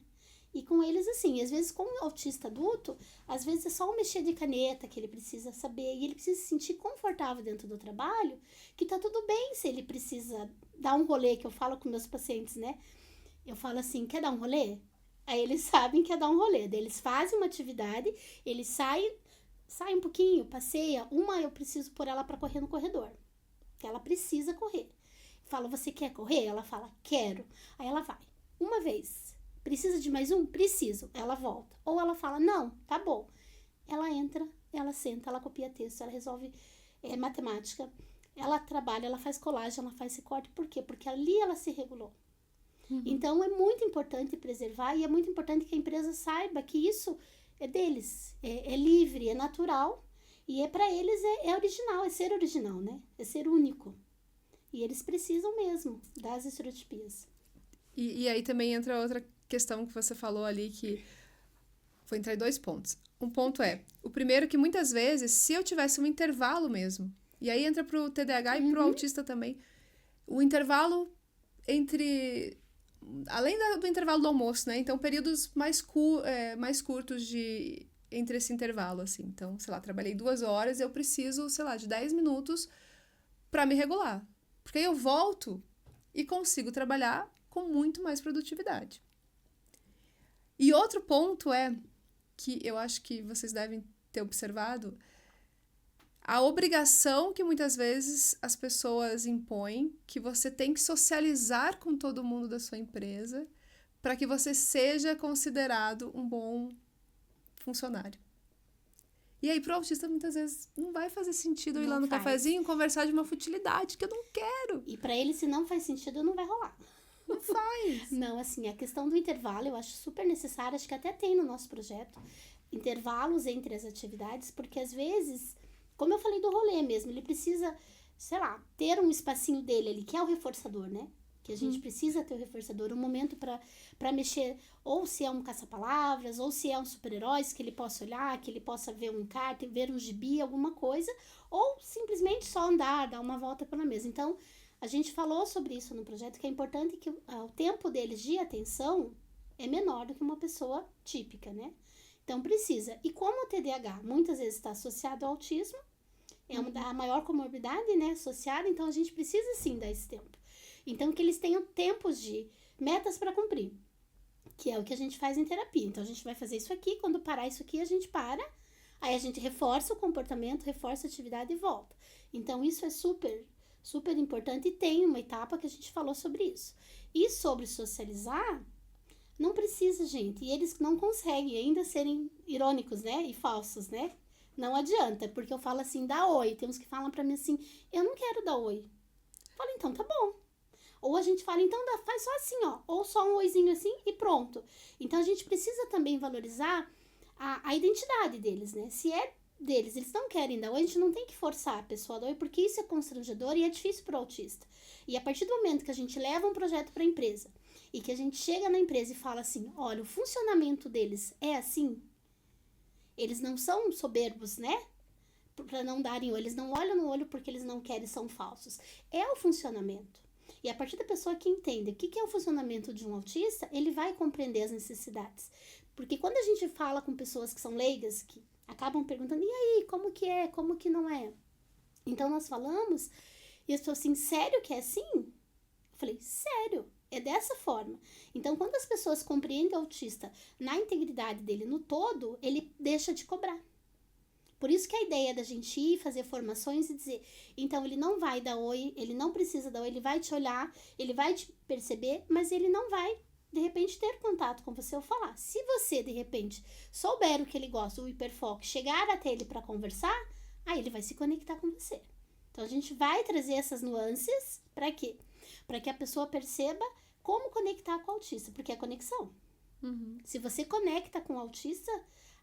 E com eles, assim, às vezes com o autista adulto, às vezes é só um mexer de caneta que ele precisa saber, e ele precisa se sentir confortável dentro do trabalho, que tá tudo bem se ele precisa dar um rolê, que eu falo com meus pacientes, né? Eu falo assim, quer dar um rolê? Aí eles sabem que é dar um rolê, daí eles fazem uma atividade, eles saem um pouquinho, passeia, eu preciso pôr ela pra correr no corredor, que ela precisa correr. Falo, você quer correr? Ela fala, quero. Aí ela vai, uma vez. Precisa de mais um? Preciso. Ela volta. Ou ela fala, não, tá bom. Ela entra, ela senta, ela copia texto, ela resolve matemática, ela trabalha, ela faz colagem, ela faz recorte. Por quê? Porque ali ela se regulou. Então, é muito importante preservar e é muito importante que a empresa saiba que isso é deles, é livre, é natural e para eles é original, é ser original, né? É ser único. E eles precisam mesmo das estereotipias. E aí também entra outra questão que você falou ali, que vou entrar em 2 pontos. Um ponto é, o primeiro que muitas vezes, se eu tivesse um intervalo mesmo, e aí entra pro TDAH e pro autista também, o intervalo além do intervalo do almoço, né? Então, períodos mais curtos entre esse intervalo, assim. Então, sei lá, trabalhei 2 horas, eu preciso, sei lá, de 10 minutos para me regular. Porque aí eu volto e consigo trabalhar com muito mais produtividade. E outro ponto é, que eu acho que vocês devem ter observado, a obrigação que muitas vezes as pessoas impõem, que você tem que socializar com todo mundo da sua empresa para que você seja considerado um bom funcionário. E aí, pro autista, muitas vezes, não vai fazer sentido eu ir lá no cafezinho conversar de uma futilidade que eu não quero. E para ele, se não faz sentido, não vai rolar. Não faz. Não, assim, a questão do intervalo eu acho super necessária, acho que até tem no nosso projeto, intervalos entre as atividades, porque às vezes, como eu falei do rolê mesmo, ele precisa, sei lá, ter um espacinho dele ali, que é o reforçador, né? Que a gente precisa ter o reforçador, um momento para mexer, ou se é um caça-palavras, ou se é um super-herói, que ele possa olhar, que ele possa ver um encarte, ver um gibi, alguma coisa, ou simplesmente só andar, dar uma volta pela mesa. Então, a gente falou sobre isso no projeto, que é importante que o tempo deles de atenção é menor do que uma pessoa típica, né? Então, precisa. E como o TDAH muitas vezes está associado ao autismo, é a maior comorbidade, né, associada, então a gente precisa sim dar esse tempo. Então, que eles tenham tempos de metas para cumprir, que é o que a gente faz em terapia. Então, a gente vai fazer isso aqui, quando parar isso aqui, a gente para, aí a gente reforça o comportamento, reforça a atividade e volta. Então, isso é super importante e tem uma etapa que a gente falou sobre isso. E sobre socializar, não precisa, gente. E eles não conseguem ainda serem irônicos, né? E falsos, né? Não adianta, porque eu falo assim, dá oi. Tem uns que falam pra mim assim, eu não quero dar oi. Eu falo, então tá bom. Ou a gente fala, então faz só assim, ó. Ou só um oizinho assim e pronto. Então a gente precisa também valorizar a identidade deles, né? Se é deles, eles não querem dar oi, a gente não tem que forçar a pessoa a dar oi, porque isso é constrangedor e é difícil para o autista. E a partir do momento que a gente leva um projeto para a empresa e que a gente chega na empresa e fala assim, olha, o funcionamento deles é assim, eles não são soberbos, né? Para não darem oi, eles não olham no olho porque eles não querem, são falsos. É o funcionamento. E a partir da pessoa que entende o que é o funcionamento de um autista, ele vai compreender as necessidades. Porque quando a gente fala com pessoas que são leigas, que acabam perguntando, e aí, como que é, como que não é? Então, nós falamos, e as pessoas assim, sério que é assim? Eu falei, sério, é dessa forma. Então, quando as pessoas compreendem o autista na integridade dele no todo, ele deixa de cobrar. Por isso que a ideia da gente ir fazer formações e dizer, então ele não vai dar oi, ele não precisa dar oi, ele vai te olhar, ele vai te perceber, mas ele não vai, de repente, ter contato com você ou falar. Se você, de repente, souber o que ele gosta, o hiperfoco, chegar até ele para conversar, aí ele vai se conectar com você. Então, a gente vai trazer essas nuances para quê? Para que a pessoa perceba como conectar com o autista, porque é conexão. Se você conecta com o autista,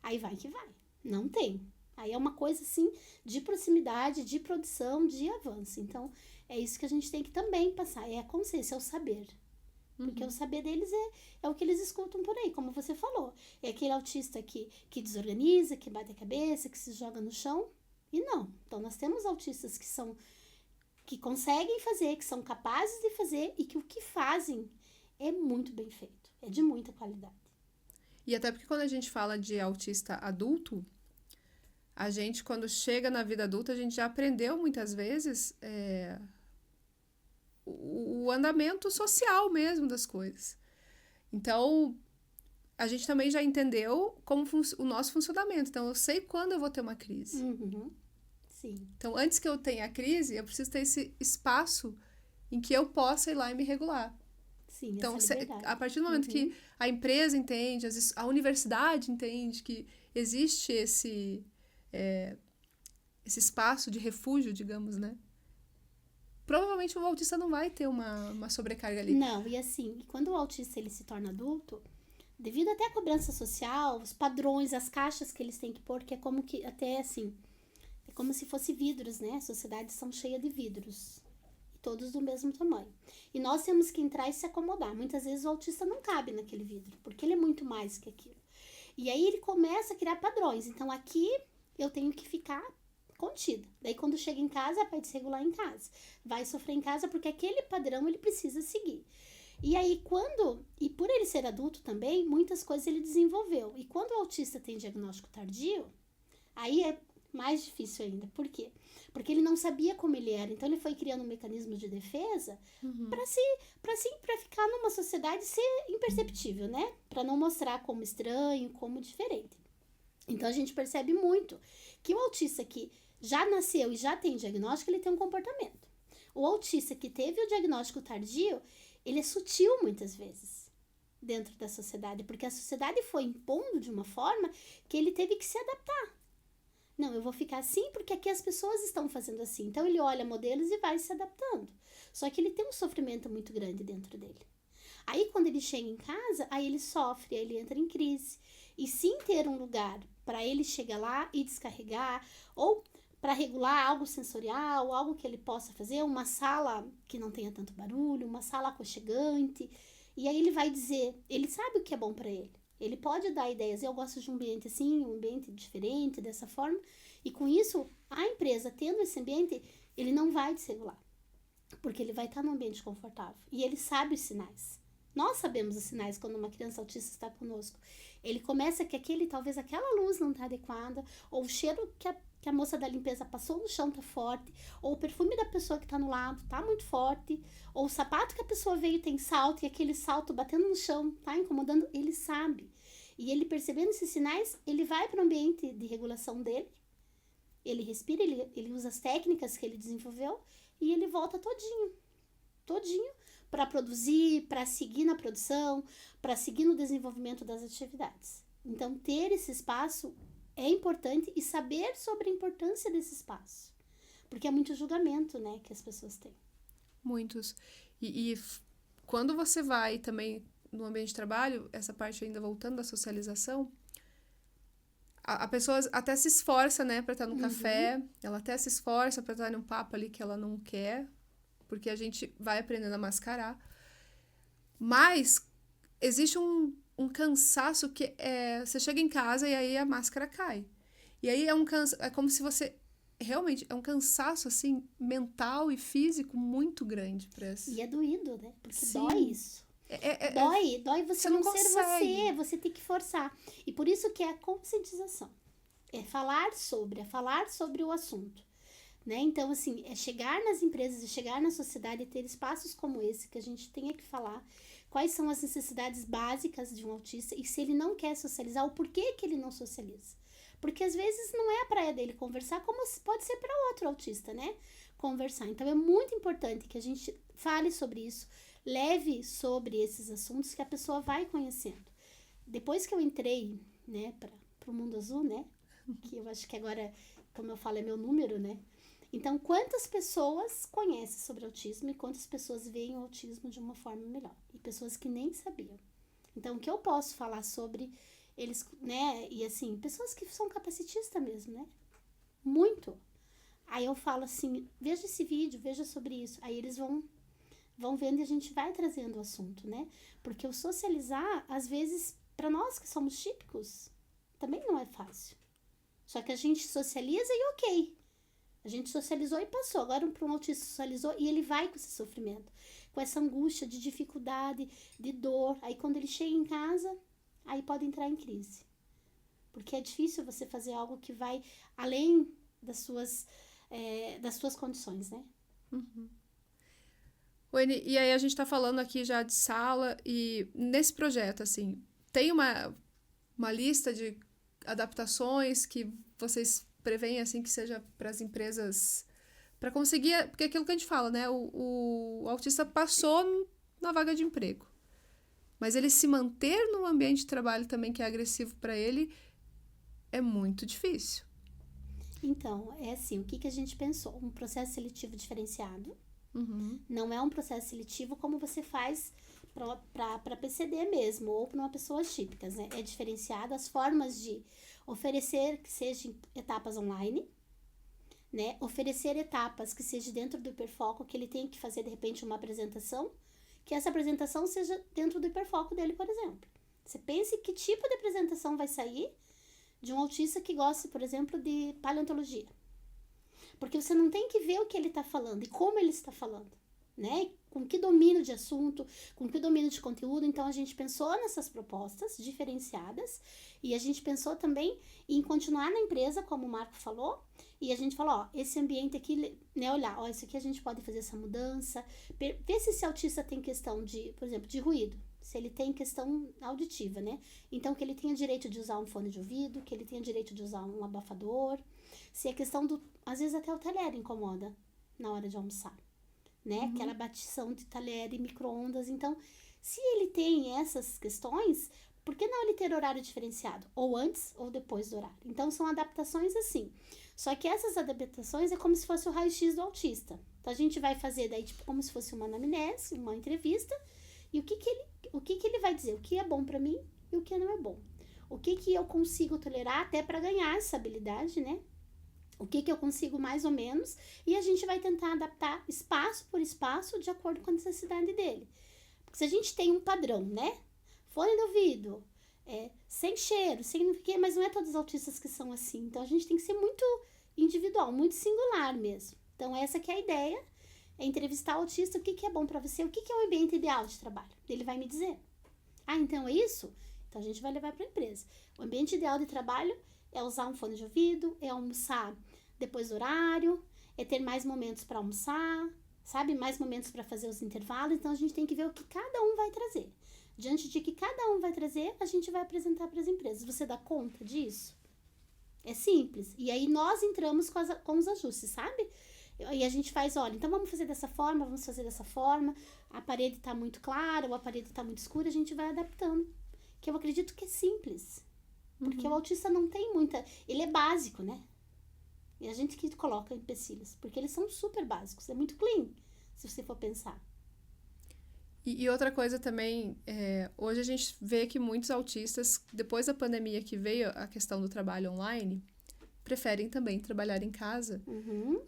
aí vai que vai. Não tem. Aí é uma coisa, assim, de proximidade, de produção, de avanço. Então, é isso que a gente tem que também passar. É a consciência, é o saber. Porque o saber deles é o que eles escutam por aí, como você falou. É aquele autista que desorganiza, que bate a cabeça, que se joga no chão. E não. Então, nós temos autistas que conseguem fazer, que são capazes de fazer e que o que fazem é muito bem feito. É de muita qualidade. E até porque quando a gente fala de autista adulto, a gente, quando chega na vida adulta, a gente já aprendeu muitas vezes o andamento social mesmo das coisas. Então, a gente também já entendeu como o nosso funcionamento. Então, eu sei quando eu vou ter uma crise. Sim. Então, antes que eu tenha a crise, eu preciso ter esse espaço em que eu possa ir lá e me regular. Sim, Então, essa liberdade. a partir do momento que a empresa entende, a universidade entende que existe esse espaço de refúgio, digamos, né? Provavelmente o autista não vai ter uma sobrecarga ali. Não, e assim, quando o autista ele se torna adulto, devido até à cobrança social, os padrões, as caixas que eles têm que pôr, que é como que, até assim, é como se fosse vidros, né? As sociedades são cheias de vidros, todos do mesmo tamanho. E nós temos que entrar e se acomodar. Muitas vezes o autista não cabe naquele vidro, porque ele é muito mais que aquilo. E aí ele começa a criar padrões. Então aqui eu tenho que ficar contida. Daí quando chega em casa, vai desregular em casa. Vai sofrer em casa porque aquele padrão ele precisa seguir. E aí e por ele ser adulto também, muitas coisas ele desenvolveu. E quando o autista tem diagnóstico tardio, aí é mais difícil ainda. Por quê? Porque ele não sabia como ele era. Então ele foi criando um mecanismo de defesa para ficar numa sociedade ser imperceptível, né? Para não mostrar como estranho, como diferente. Então a gente percebe muito que o autista que já nasceu e já tem diagnóstico, ele tem um comportamento. O autista que teve o diagnóstico tardio, ele é sutil muitas vezes dentro da sociedade, porque a sociedade foi impondo de uma forma que ele teve que se adaptar. Não, eu vou ficar assim porque aqui as pessoas estão fazendo assim. Então ele olha modelos e vai se adaptando. Só que ele tem um sofrimento muito grande dentro dele. Aí quando ele chega em casa, aí ele sofre, aí ele entra em crise. E sim ter um lugar para ele chegar lá e descarregar, ou para regular algo sensorial, algo que ele possa fazer, uma sala que não tenha tanto barulho, uma sala aconchegante. E aí ele vai dizer, ele sabe o que é bom para ele. Ele pode dar ideias, eu gosto de um ambiente assim, um ambiente diferente, dessa forma. E com isso, a empresa tendo esse ambiente, ele não vai desregular. Porque ele vai estar num ambiente confortável. E ele sabe os sinais. Nós sabemos os sinais quando uma criança autista está conosco. Ele começa que talvez aquela luz não está adequada, ou o cheiro que a moça da limpeza passou no chão está forte, ou o perfume da pessoa que está no lado está muito forte, ou o sapato que a pessoa veio tem salto e aquele salto batendo no chão está incomodando, ele sabe. E ele percebendo esses sinais, ele vai para o ambiente de regulação dele, ele respira, ele usa as técnicas que ele desenvolveu e ele volta todinho para produzir, para seguir na produção, para seguir no desenvolvimento das atividades. Então, ter esse espaço é importante e saber sobre a importância desse espaço. Porque é muito julgamento, né, que as pessoas têm. Muitos. E quando você vai também no ambiente de trabalho, essa parte ainda voltando da socialização, a pessoa até se esforça, né, para estar no café, ela até se esforça para estar num papo ali que ela não quer, porque a gente vai aprendendo a mascarar. Mas existe um cansaço que você chega em casa e aí a máscara cai. E aí é como se você... Realmente, é um cansaço, assim, mental e físico muito grande. E é doído, né? Porque Sim. dói isso. Dói você não ser consegue. você tem que forçar. E por isso que é a conscientização. é falar sobre o assunto. Né? Então, assim, é chegar nas empresas, é chegar na sociedade, é ter espaços como esse, que a gente tenha que falar quais são as necessidades básicas de um autista e se ele não quer socializar, o porquê que ele não socializa. Porque às vezes não é a praia dele conversar, como pode ser para outro autista, né? Conversar. Então é muito importante que a gente fale sobre isso, leve sobre esses assuntos que a pessoa vai conhecendo. Depois que eu entrei, né, para o Mundo Azul, né? Que eu acho que agora, como eu falo, é meu número, né? Então, quantas pessoas conhecem sobre autismo e quantas pessoas veem o autismo de uma forma melhor? E pessoas que nem sabiam. Então, o que eu posso falar sobre eles, né? E assim, pessoas que são capacitistas mesmo, né? Muito. Aí eu falo assim, veja esse vídeo, veja sobre isso. Aí eles vão vendo e a gente vai trazendo o assunto, né? Porque o socializar, às vezes, para nós que somos típicos, também não é fácil. Só que a gente socializa e ok. A gente socializou e passou. Agora para um autista socializou e ele vai com esse sofrimento, com essa angústia de dificuldade, de dor. Aí quando ele chega em casa, aí pode entrar em crise. Porque é difícil você fazer algo que vai além das suas condições, né? Uhum. Wayne, e aí a gente tá falando aqui já de sala e nesse projeto, assim, tem uma lista de adaptações que vocês preveem, assim, que seja para as empresas, para conseguir, porque é aquilo que a gente fala, né, o autista passou na vaga de emprego, mas ele se manter num ambiente de trabalho também que é agressivo para ele é muito difícil. Então, é assim, o que a gente pensou? Um processo seletivo diferenciado. Uhum. Não é um processo seletivo como você faz para PCD mesmo, ou para uma pessoas típicas, né? É diferenciado as formas de oferecer que sejam etapas online, né? Oferecer etapas que sejam dentro do hiperfoco, que ele tenha que fazer, de repente, uma apresentação, que essa apresentação seja dentro do hiperfoco dele, por exemplo. Você pense que tipo de apresentação vai sair de um autista que gosta, por exemplo, de paleontologia. Porque você não tem que ver o que ele está falando e como ele está falando, né? Com que domínio de assunto, com que domínio de conteúdo. Então, a gente pensou nessas propostas diferenciadas e a gente pensou também em continuar na empresa, como o Marco falou, e a gente falou, ó, esse ambiente aqui, né, olhar, ó, isso aqui a gente pode fazer essa mudança, ver se esse autista tem questão de, por exemplo, de ruído, se ele tem questão auditiva, né? Então, que ele tenha direito de usar um fone de ouvido, que ele tenha direito de usar um abafador, se a questão do, às vezes até o talher incomoda na hora de almoçar, né? Uhum. Aquela batição de talher e micro-ondas. Então, se ele tem essas questões, por que não ele ter horário diferenciado? Ou antes ou depois do horário. Então, são adaptações assim. Só que essas adaptações é como se fosse o raio-x do autista. Então, a gente vai fazer daí, tipo, como se fosse uma anamnese, uma entrevista. E o que ele vai dizer? O que é bom pra mim e o que não é bom. O que eu consigo tolerar até para ganhar essa habilidade, né? O que eu consigo mais ou menos, e a gente vai tentar adaptar espaço por espaço de acordo com a necessidade dele. Porque se a gente tem um padrão, né? Fone de ouvido, sem cheiro, sem o que, mas não é todos os autistas que são assim. Então, a gente tem que ser muito individual, muito singular mesmo. Então, essa que é a ideia, é entrevistar o autista, o que é bom para você, o que é o ambiente ideal de trabalho. Ele vai me dizer. Ah, então é isso? Então, a gente vai levar para a empresa. O ambiente ideal de trabalho é usar um fone de ouvido, é almoçar depois do horário, é ter mais momentos para almoçar, sabe? Mais momentos para fazer os intervalos. Então, a gente tem que ver o que cada um vai trazer. Diante de que cada um vai trazer, a gente vai apresentar para as empresas. Você dá conta disso? É simples. E aí, nós entramos com os ajustes, sabe? E a gente faz, olha, então vamos fazer dessa forma, a parede está muito clara, ou a parede está muito escura, a gente vai adaptando. Que eu acredito que é simples. Porque o autista não tem muita... Ele é básico, né? E a gente que coloca empecilhos. Porque eles são super básicos. É muito clean, se você for pensar. E outra coisa também, hoje a gente vê que muitos autistas, depois da pandemia que veio a questão do trabalho online, preferem também trabalhar em casa. Uhum.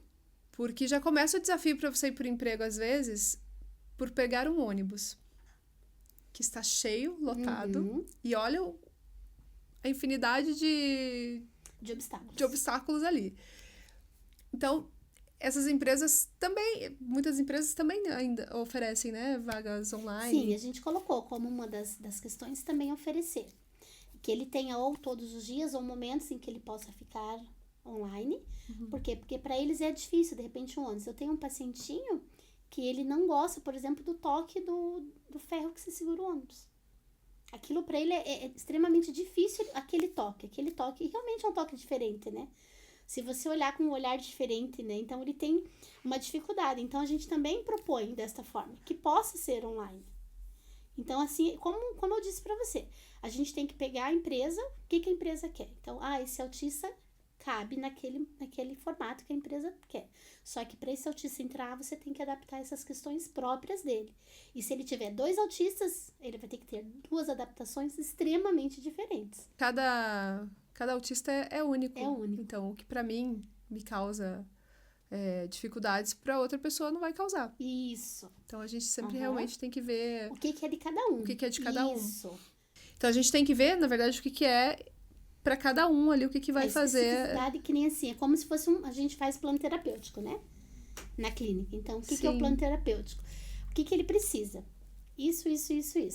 Porque já começa o desafio para você ir por emprego, às vezes, por pegar um ônibus que está cheio, lotado, e olha a infinidade de obstáculos ali. Então, essas empresas também, muitas empresas também ainda oferecem, né, vagas online. Sim, a gente colocou como uma das questões também oferecer. que ele tenha ou todos os dias ou momentos em que ele possa ficar online. Por quê? Porque para eles é difícil, de repente, um ônibus. Eu tenho um pacientinho que ele não gosta, por exemplo, do toque do ferro que se segura o ônibus. Aquilo para ele é extremamente difícil, aquele toque, e realmente é um toque diferente, né? Se você olhar com um olhar diferente, né? Então, ele tem uma dificuldade. Então, a gente também propõe desta forma, que possa ser online. Então, assim, como eu disse para você, a gente tem que pegar a empresa, o que a empresa quer. Então, esse autista cabe naquele formato que a empresa quer. Só que para esse autista entrar, você tem que adaptar essas questões próprias dele. E se ele tiver 2 autistas, ele vai ter que ter 2 adaptações extremamente diferentes. Cada autista é único. É único. Então, o que para mim me causa dificuldades, para outra pessoa não vai causar. Isso. Então, a gente sempre realmente tem que ver o que é de cada um. O que é de cada um. Isso. Então, a gente tem que ver, na verdade, o que é para cada um ali, o que vai fazer. A especificidade que nem assim, é como se fosse a gente faz plano terapêutico, né? Na clínica. Então, o que é o plano terapêutico? O que ele precisa? Isso.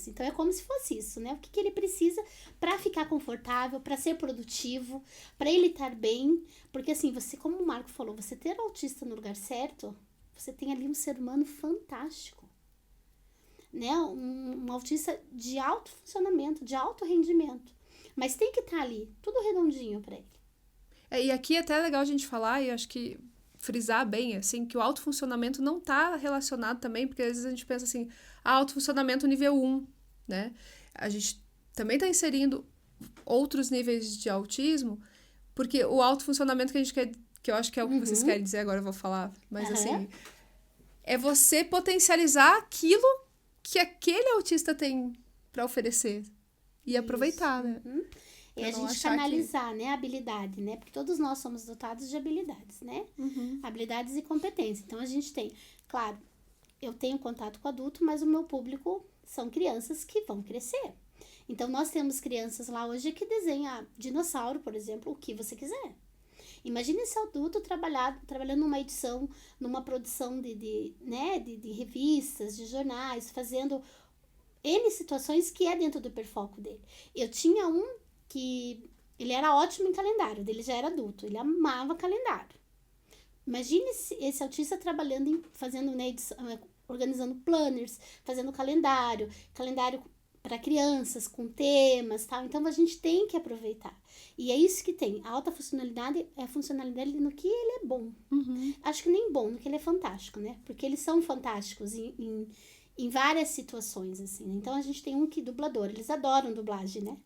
Então, é como se fosse isso, né? O que ele precisa para ficar confortável, para ser produtivo, para ele estar bem. Porque, assim, você, como o Marco falou, você ter autista no lugar certo, você tem ali um ser humano fantástico. Né? Um autista de alto funcionamento, de alto rendimento. Mas tem que estar ali, tudo redondinho para ele. E aqui é até legal a gente falar, e acho que frisar bem, assim, que o alto funcionamento não está relacionado também, porque às vezes a gente pensa assim, alto funcionamento nível 1, né? A gente também está inserindo outros níveis de autismo, porque o alto funcionamento que a gente quer, que eu acho que é o que vocês querem dizer, agora eu vou falar, mas assim, é você potencializar aquilo que aquele autista tem para oferecer e aproveitar, né? E a gente canalizar, né, a habilidade, né? Porque todos nós somos dotados de habilidades, né? Habilidades e competências. Então, a gente tem, claro, eu tenho contato com adulto, mas o meu público são crianças que vão crescer. Então, nós temos crianças lá hoje que desenham dinossauro, por exemplo, o que você quiser. Imagine esse adulto trabalhando numa edição, numa produção de revistas, de jornais, fazendo N situações que é dentro do hiperfoco dele. Eu tinha um que ele era ótimo em calendário, ele já era adulto, ele amava calendário. Imagine esse autista trabalhando, fazendo, né, organizando planners, fazendo calendário para crianças, com temas, tal. Então, a gente tem que aproveitar. E é isso que tem. A alta funcionalidade é a funcionalidade no que ele é bom. Acho que nem bom, no que ele é fantástico, né? Porque eles são fantásticos em várias situações, assim. Então, a gente tem um que dublador, eles adoram dublagem, né?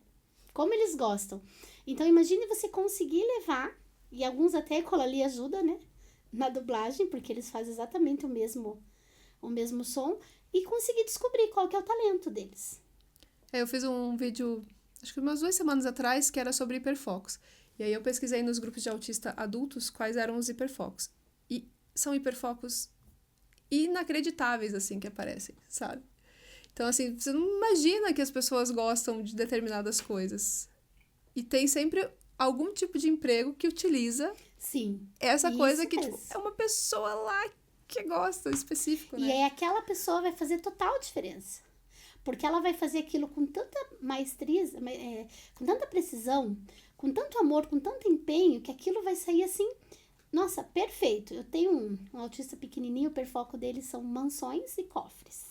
Como eles gostam. Então, imagine você conseguir levar, e alguns até a Ecolali ajuda, né? Na dublagem, porque eles fazem exatamente o mesmo som, e conseguir descobrir qual que é o talento deles. Eu fiz um vídeo, acho que umas 2 semanas atrás, que era sobre hiperfocos. E aí eu pesquisei nos grupos de autista adultos quais eram os hiperfocos. E são hiperfocos inacreditáveis, assim, que aparecem, sabe? Então, assim, você não imagina que as pessoas gostam de determinadas coisas. E tem sempre algum tipo de emprego que utiliza essa coisa que tipo, é uma pessoa lá que gosta, específico, né? E aí aquela pessoa vai fazer total diferença. Porque ela vai fazer aquilo com tanta maestria, com tanta precisão, com tanto amor, com tanto empenho, que aquilo vai sair assim, nossa, perfeito. Eu tenho um autista pequenininho, o hiperfoco dele são mansões e cofres.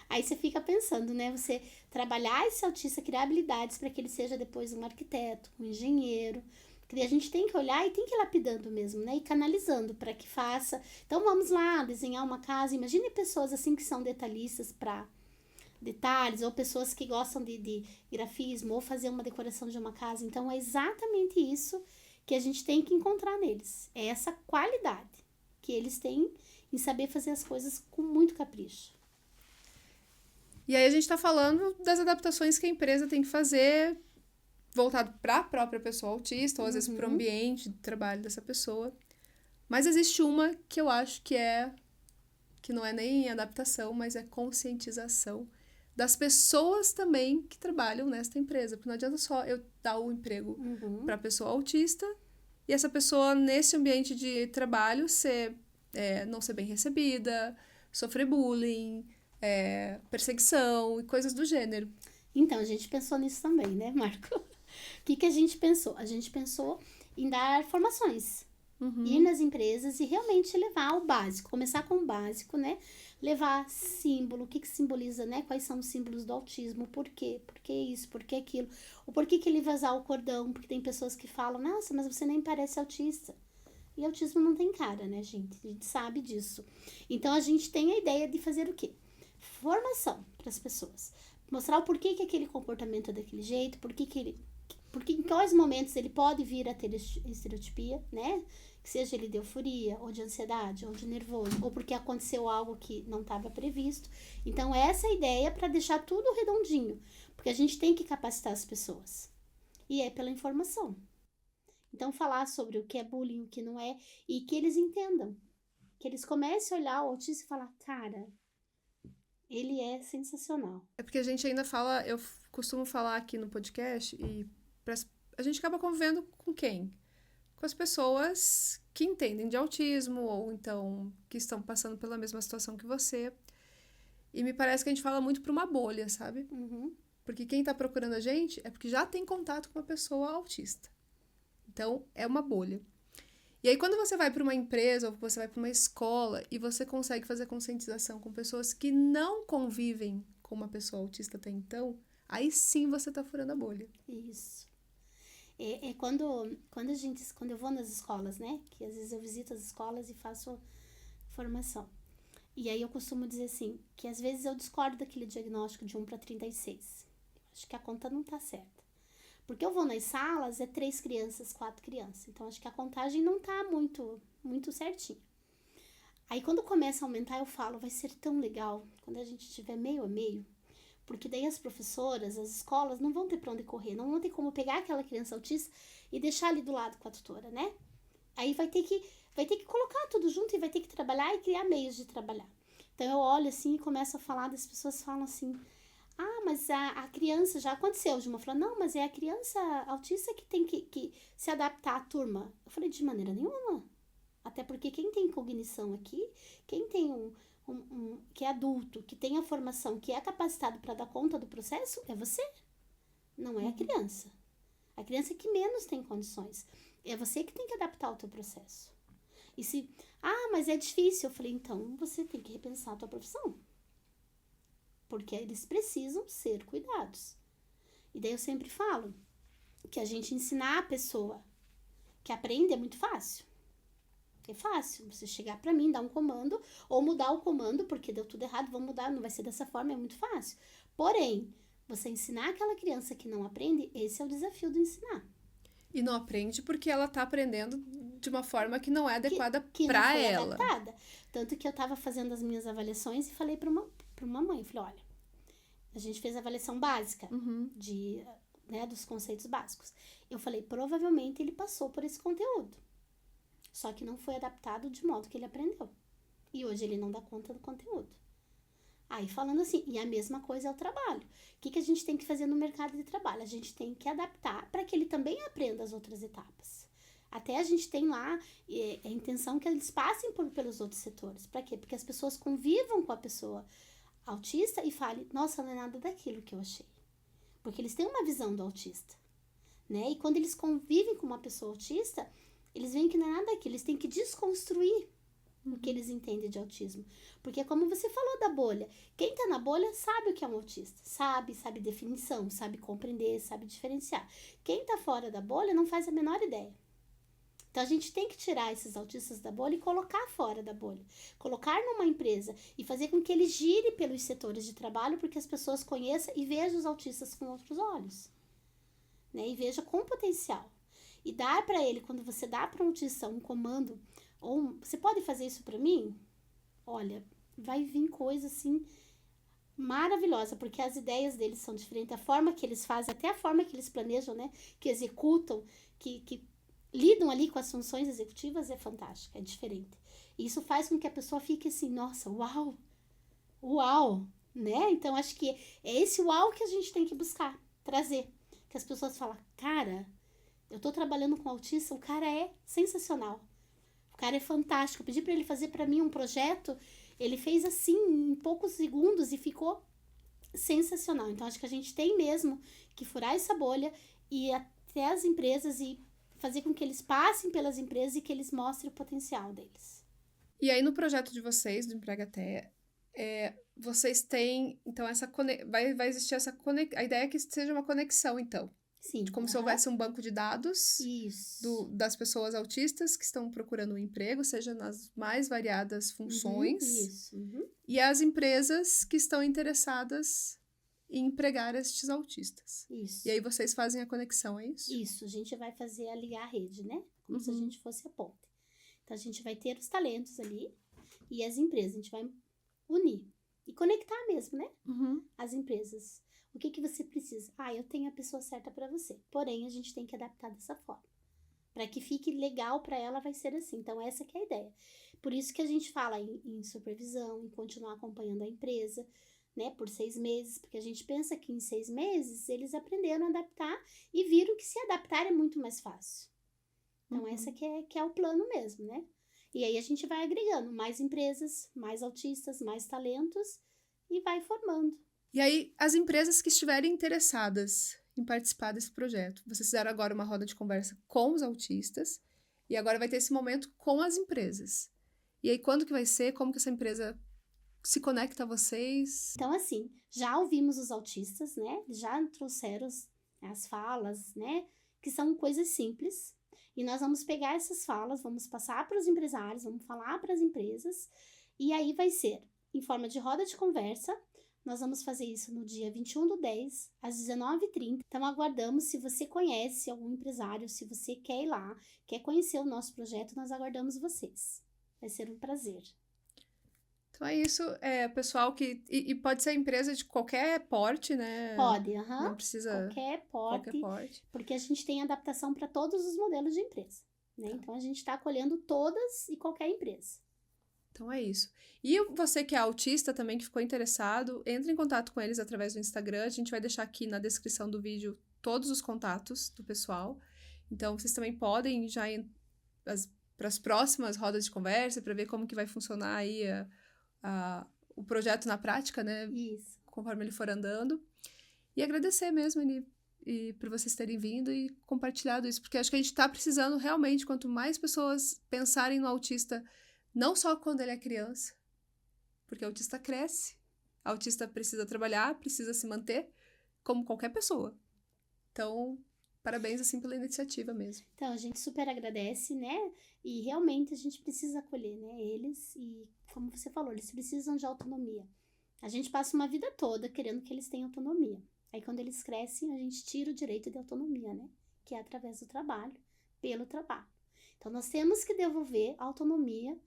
Aí você fica pensando, né? Você trabalhar esse autista, criar habilidades para que ele seja depois um arquiteto, um engenheiro. Porque a gente tem que olhar e tem que ir lapidando mesmo, né? E canalizando para que faça. Então vamos lá, desenhar uma casa. Imagine pessoas assim que são detalhistas para detalhes, ou pessoas que gostam de grafismo, ou fazer uma decoração de uma casa. Então é exatamente isso que a gente tem que encontrar neles. É essa qualidade que eles têm em saber fazer as coisas com muito capricho. E aí a gente está falando das adaptações que a empresa tem que fazer voltado para a própria pessoa autista, ou às vezes para o ambiente de trabalho dessa pessoa. Mas existe uma que eu acho que não é nem adaptação, mas é conscientização das pessoas também que trabalham nesta empresa. Porque não adianta só eu dar o emprego para a pessoa autista e essa pessoa, nesse ambiente de trabalho, não ser bem recebida, sofrer bullying, perseguição e coisas do gênero. Então, a gente pensou nisso também, né, Marco? O que a gente pensou? A gente pensou em dar formações. Ir nas empresas e realmente levar o básico. Começar com o básico, né? Levar símbolo, o que simboliza, né? Quais são os símbolos do autismo, por quê? Por que isso, por que aquilo? O porquê que ele vai usar o cordão, porque tem pessoas que falam, nossa, mas você nem parece autista. E autismo não tem cara, né, gente? A gente sabe disso. Então, a gente tem a ideia de fazer o quê? Formação para as pessoas. Mostrar o porquê que aquele comportamento é daquele jeito, porque em quais momentos ele pode vir a ter estereotipia, né? Que seja ele de euforia, ou de ansiedade, ou de nervoso, ou porque aconteceu algo que não estava previsto. Então, essa é a ideia para deixar tudo redondinho, porque a gente tem que capacitar as pessoas. E é pela informação. Então, falar sobre o que é bullying, o que não é, e que eles entendam. Que eles comecem a olhar o autista e falar, cara, ele é sensacional. É porque a gente ainda fala, eu costumo falar aqui no podcast, e a gente acaba convivendo com quem? Com as pessoas que entendem de autismo, ou então que estão passando pela mesma situação que você. E me parece que a gente fala muito para uma bolha, sabe? Porque quem tá procurando a gente é porque já tem contato com uma pessoa autista. Então, é uma bolha. E aí, quando você vai para uma empresa ou você vai para uma escola e você consegue fazer conscientização com pessoas que não convivem com uma pessoa autista até então, aí sim você tá furando a bolha. Isso. Quando eu vou nas escolas, né? Que às vezes eu visito as escolas e faço formação. E aí eu costumo dizer assim, que às vezes eu discordo daquele diagnóstico de 1 para 36. Acho que a conta não tá certa. Porque eu vou nas salas, 3 crianças, 4 crianças. Então, acho que a contagem não tá muito certinha. Aí, quando começa a aumentar, eu falo, vai ser tão legal quando a gente tiver meio a meio. Porque daí as professoras, as escolas, não vão ter pra onde correr. Não vão ter como pegar aquela criança autista e deixar ali do lado com a tutora, né? Aí vai ter que colocar tudo junto e vai ter que trabalhar e criar meios de trabalhar. Então, eu olho assim e começo a falar, das pessoas falam assim... Ah, mas a criança, já aconteceu de uma falou, não, mas é a criança autista que tem que se adaptar à turma. Eu falei, de maneira nenhuma. Até porque quem tem cognição aqui, quem tem que é adulto, que tem a formação, que é capacitado para dar conta do processo, é você. Não é a criança. A criança é que menos tem condições. É você que tem que adaptar o teu processo. E se, mas é difícil. Eu falei, então você tem que repensar a tua profissão. Porque eles precisam ser cuidados. E daí eu sempre falo que a gente ensinar a pessoa que aprende é muito fácil. É fácil você chegar pra mim, dar um comando, ou mudar o comando, porque deu tudo errado, vamos mudar, não vai ser dessa forma, é muito fácil. Porém, você ensinar aquela criança que não aprende, esse é o desafio do ensinar. E não aprende porque ela tá aprendendo de uma forma que não é adequada que pra não foi ela. Adaptada. Tanto que eu tava fazendo as minhas avaliações e falei pra uma mãe, falei, olha, a gente fez a avaliação básica dos conceitos básicos. Eu falei, provavelmente ele passou por esse conteúdo. Só que não foi adaptado de modo que ele aprendeu. E hoje ele não dá conta do conteúdo. Aí falando assim, e a mesma coisa é o trabalho. O que a gente tem que fazer no mercado de trabalho? A gente tem que adaptar para que ele também aprenda as outras etapas. Até a gente tem lá a intenção que eles passem pelos outros setores. Para quê? Porque as pessoas convivam com a pessoa autista e falem, nossa, não é nada daquilo que eu achei. Porque eles têm uma visão do autista, né? E quando eles convivem com uma pessoa autista, eles veem que não é nada daquilo, eles têm que desconstruir o que eles entendem de autismo. Porque como você falou da bolha, quem tá na bolha sabe o que é um autista, sabe definição, sabe compreender, sabe diferenciar. Quem tá fora da bolha não faz a menor ideia. Então, a gente tem que tirar esses autistas da bolha e colocar fora da bolha. Colocar numa empresa e fazer com que ele gire pelos setores de trabalho, porque as pessoas conheçam e vejam os autistas com outros olhos. Né? E veja com potencial. E dar para ele, quando você dá para um autista um comando, ou você pode fazer isso para mim? Olha, vai vir coisa assim maravilhosa, porque as ideias deles são diferentes, a forma que eles fazem, até a forma que eles planejam, né? Que executam, que lidam ali com as funções executivas é fantástica, é diferente. E isso faz com que a pessoa fique assim, nossa, uau, né? Então, acho que é esse uau que a gente tem que buscar, trazer. Que as pessoas falam, cara, eu tô trabalhando com autista, o cara é sensacional. O cara é fantástico. Eu pedi pra ele fazer pra mim um projeto, ele fez assim, em poucos segundos e ficou sensacional. Então, acho que a gente tem mesmo que furar essa bolha e ir até as empresas e fazer com que eles passem pelas empresas e que eles mostrem o potencial deles. E aí, no projeto de vocês, do Empregateia, vocês têm, então, vai existir a ideia é que seja uma conexão, então, Sim. de como se houvesse um banco de dados Isso. das pessoas autistas que estão procurando um emprego, seja nas mais variadas funções, Isso. e as empresas que estão interessadas em empregar estes autistas. Isso. E aí vocês fazem a conexão, é isso? Isso, a gente vai fazer ligar a rede, né? Como se a gente fosse a ponte. Então, a gente vai ter os talentos ali e as empresas, a gente vai unir e conectar mesmo, né? As empresas. O que você precisa? Eu tenho a pessoa certa para você. Porém, a gente tem que adaptar dessa forma. Para que fique legal para ela, vai ser assim. Então, essa que é a ideia. Por isso que a gente fala em supervisão, em continuar acompanhando a empresa, né, por 6 meses, porque a gente pensa que em 6 meses eles aprenderam a adaptar e viram que se adaptar é muito mais fácil. Então, essa que é o plano mesmo, né? E aí a gente vai agregando mais empresas, mais autistas, mais talentos e vai formando. E aí, as empresas que estiverem interessadas em participar desse projeto, vocês fizeram agora uma roda de conversa com os autistas e agora vai ter esse momento com as empresas. E aí, quando que vai ser? Como que essa empresa se conecta a vocês? Então, assim, já ouvimos os autistas, né? Já trouxeram as falas, né? Que são coisas simples. E nós vamos pegar essas falas, vamos passar para os empresários, vamos falar para as empresas. E aí vai ser em forma de roda de conversa. Nós vamos fazer isso no dia 21/10, às 19h30. Então, aguardamos. Se você conhece algum empresário, se você quer ir lá, quer conhecer o nosso projeto, nós aguardamos vocês. Vai ser um prazer. Então é isso, pessoal que... E pode ser empresa de qualquer porte, né? Pode, Não precisa... Qualquer porte. Porque a gente tem adaptação para todos os modelos de empresa, né? Tá. Então, a gente está acolhendo todas e qualquer empresa. Então é isso. E você que é autista também, que ficou interessado, entre em contato com eles através do Instagram. A gente vai deixar aqui na descrição do vídeo todos os contatos do pessoal. Então, vocês também podem já ir para as próximas rodas de conversa, para ver como que vai funcionar aí o projeto na prática, né? Isso. Conforme ele for andando. E agradecer mesmo, e por vocês terem vindo e compartilhado isso, porque acho que a gente está precisando realmente, quanto mais pessoas pensarem no autista, não só quando ele é criança, porque o autista cresce, o autista precisa trabalhar, precisa se manter, como qualquer pessoa. Então, parabéns, assim, pela iniciativa mesmo. Então, a gente super agradece, né? E realmente a gente precisa acolher, né? Eles, e como você falou, eles precisam de autonomia. A gente passa uma vida toda querendo que eles tenham autonomia. Aí, quando eles crescem, a gente tira o direito de autonomia, né? Que é através do trabalho, pelo trabalho. Então, nós temos que devolver autonomia,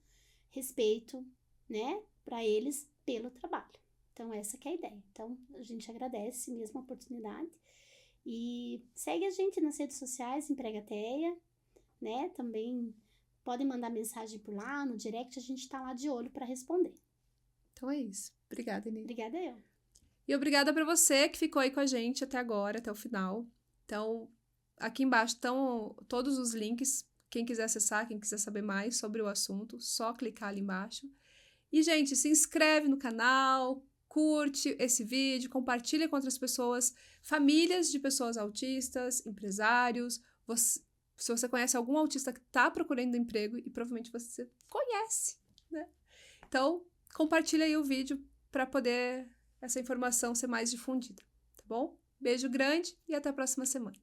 respeito, né? Para eles, pelo trabalho. Então, essa que é a ideia. Então, a gente agradece mesmo a oportunidade. E segue a gente nas redes sociais, Empregateia, né? Também podem mandar mensagem por lá, no direct, a gente tá lá de olho para responder. Então é isso. Obrigada, Nini. Obrigada eu. E obrigada para você que ficou aí com a gente até agora, até o final. Então, aqui embaixo estão todos os links. Quem quiser acessar, quem quiser saber mais sobre o assunto, só clicar ali embaixo. E, gente, se inscreve no canal, curte esse vídeo, compartilha com outras pessoas, famílias de pessoas autistas, empresários. Se você conhece algum autista que está procurando emprego, e provavelmente você conhece, né? Então, compartilha aí o vídeo para poder essa informação ser mais difundida, tá bom? Beijo grande e até a próxima semana.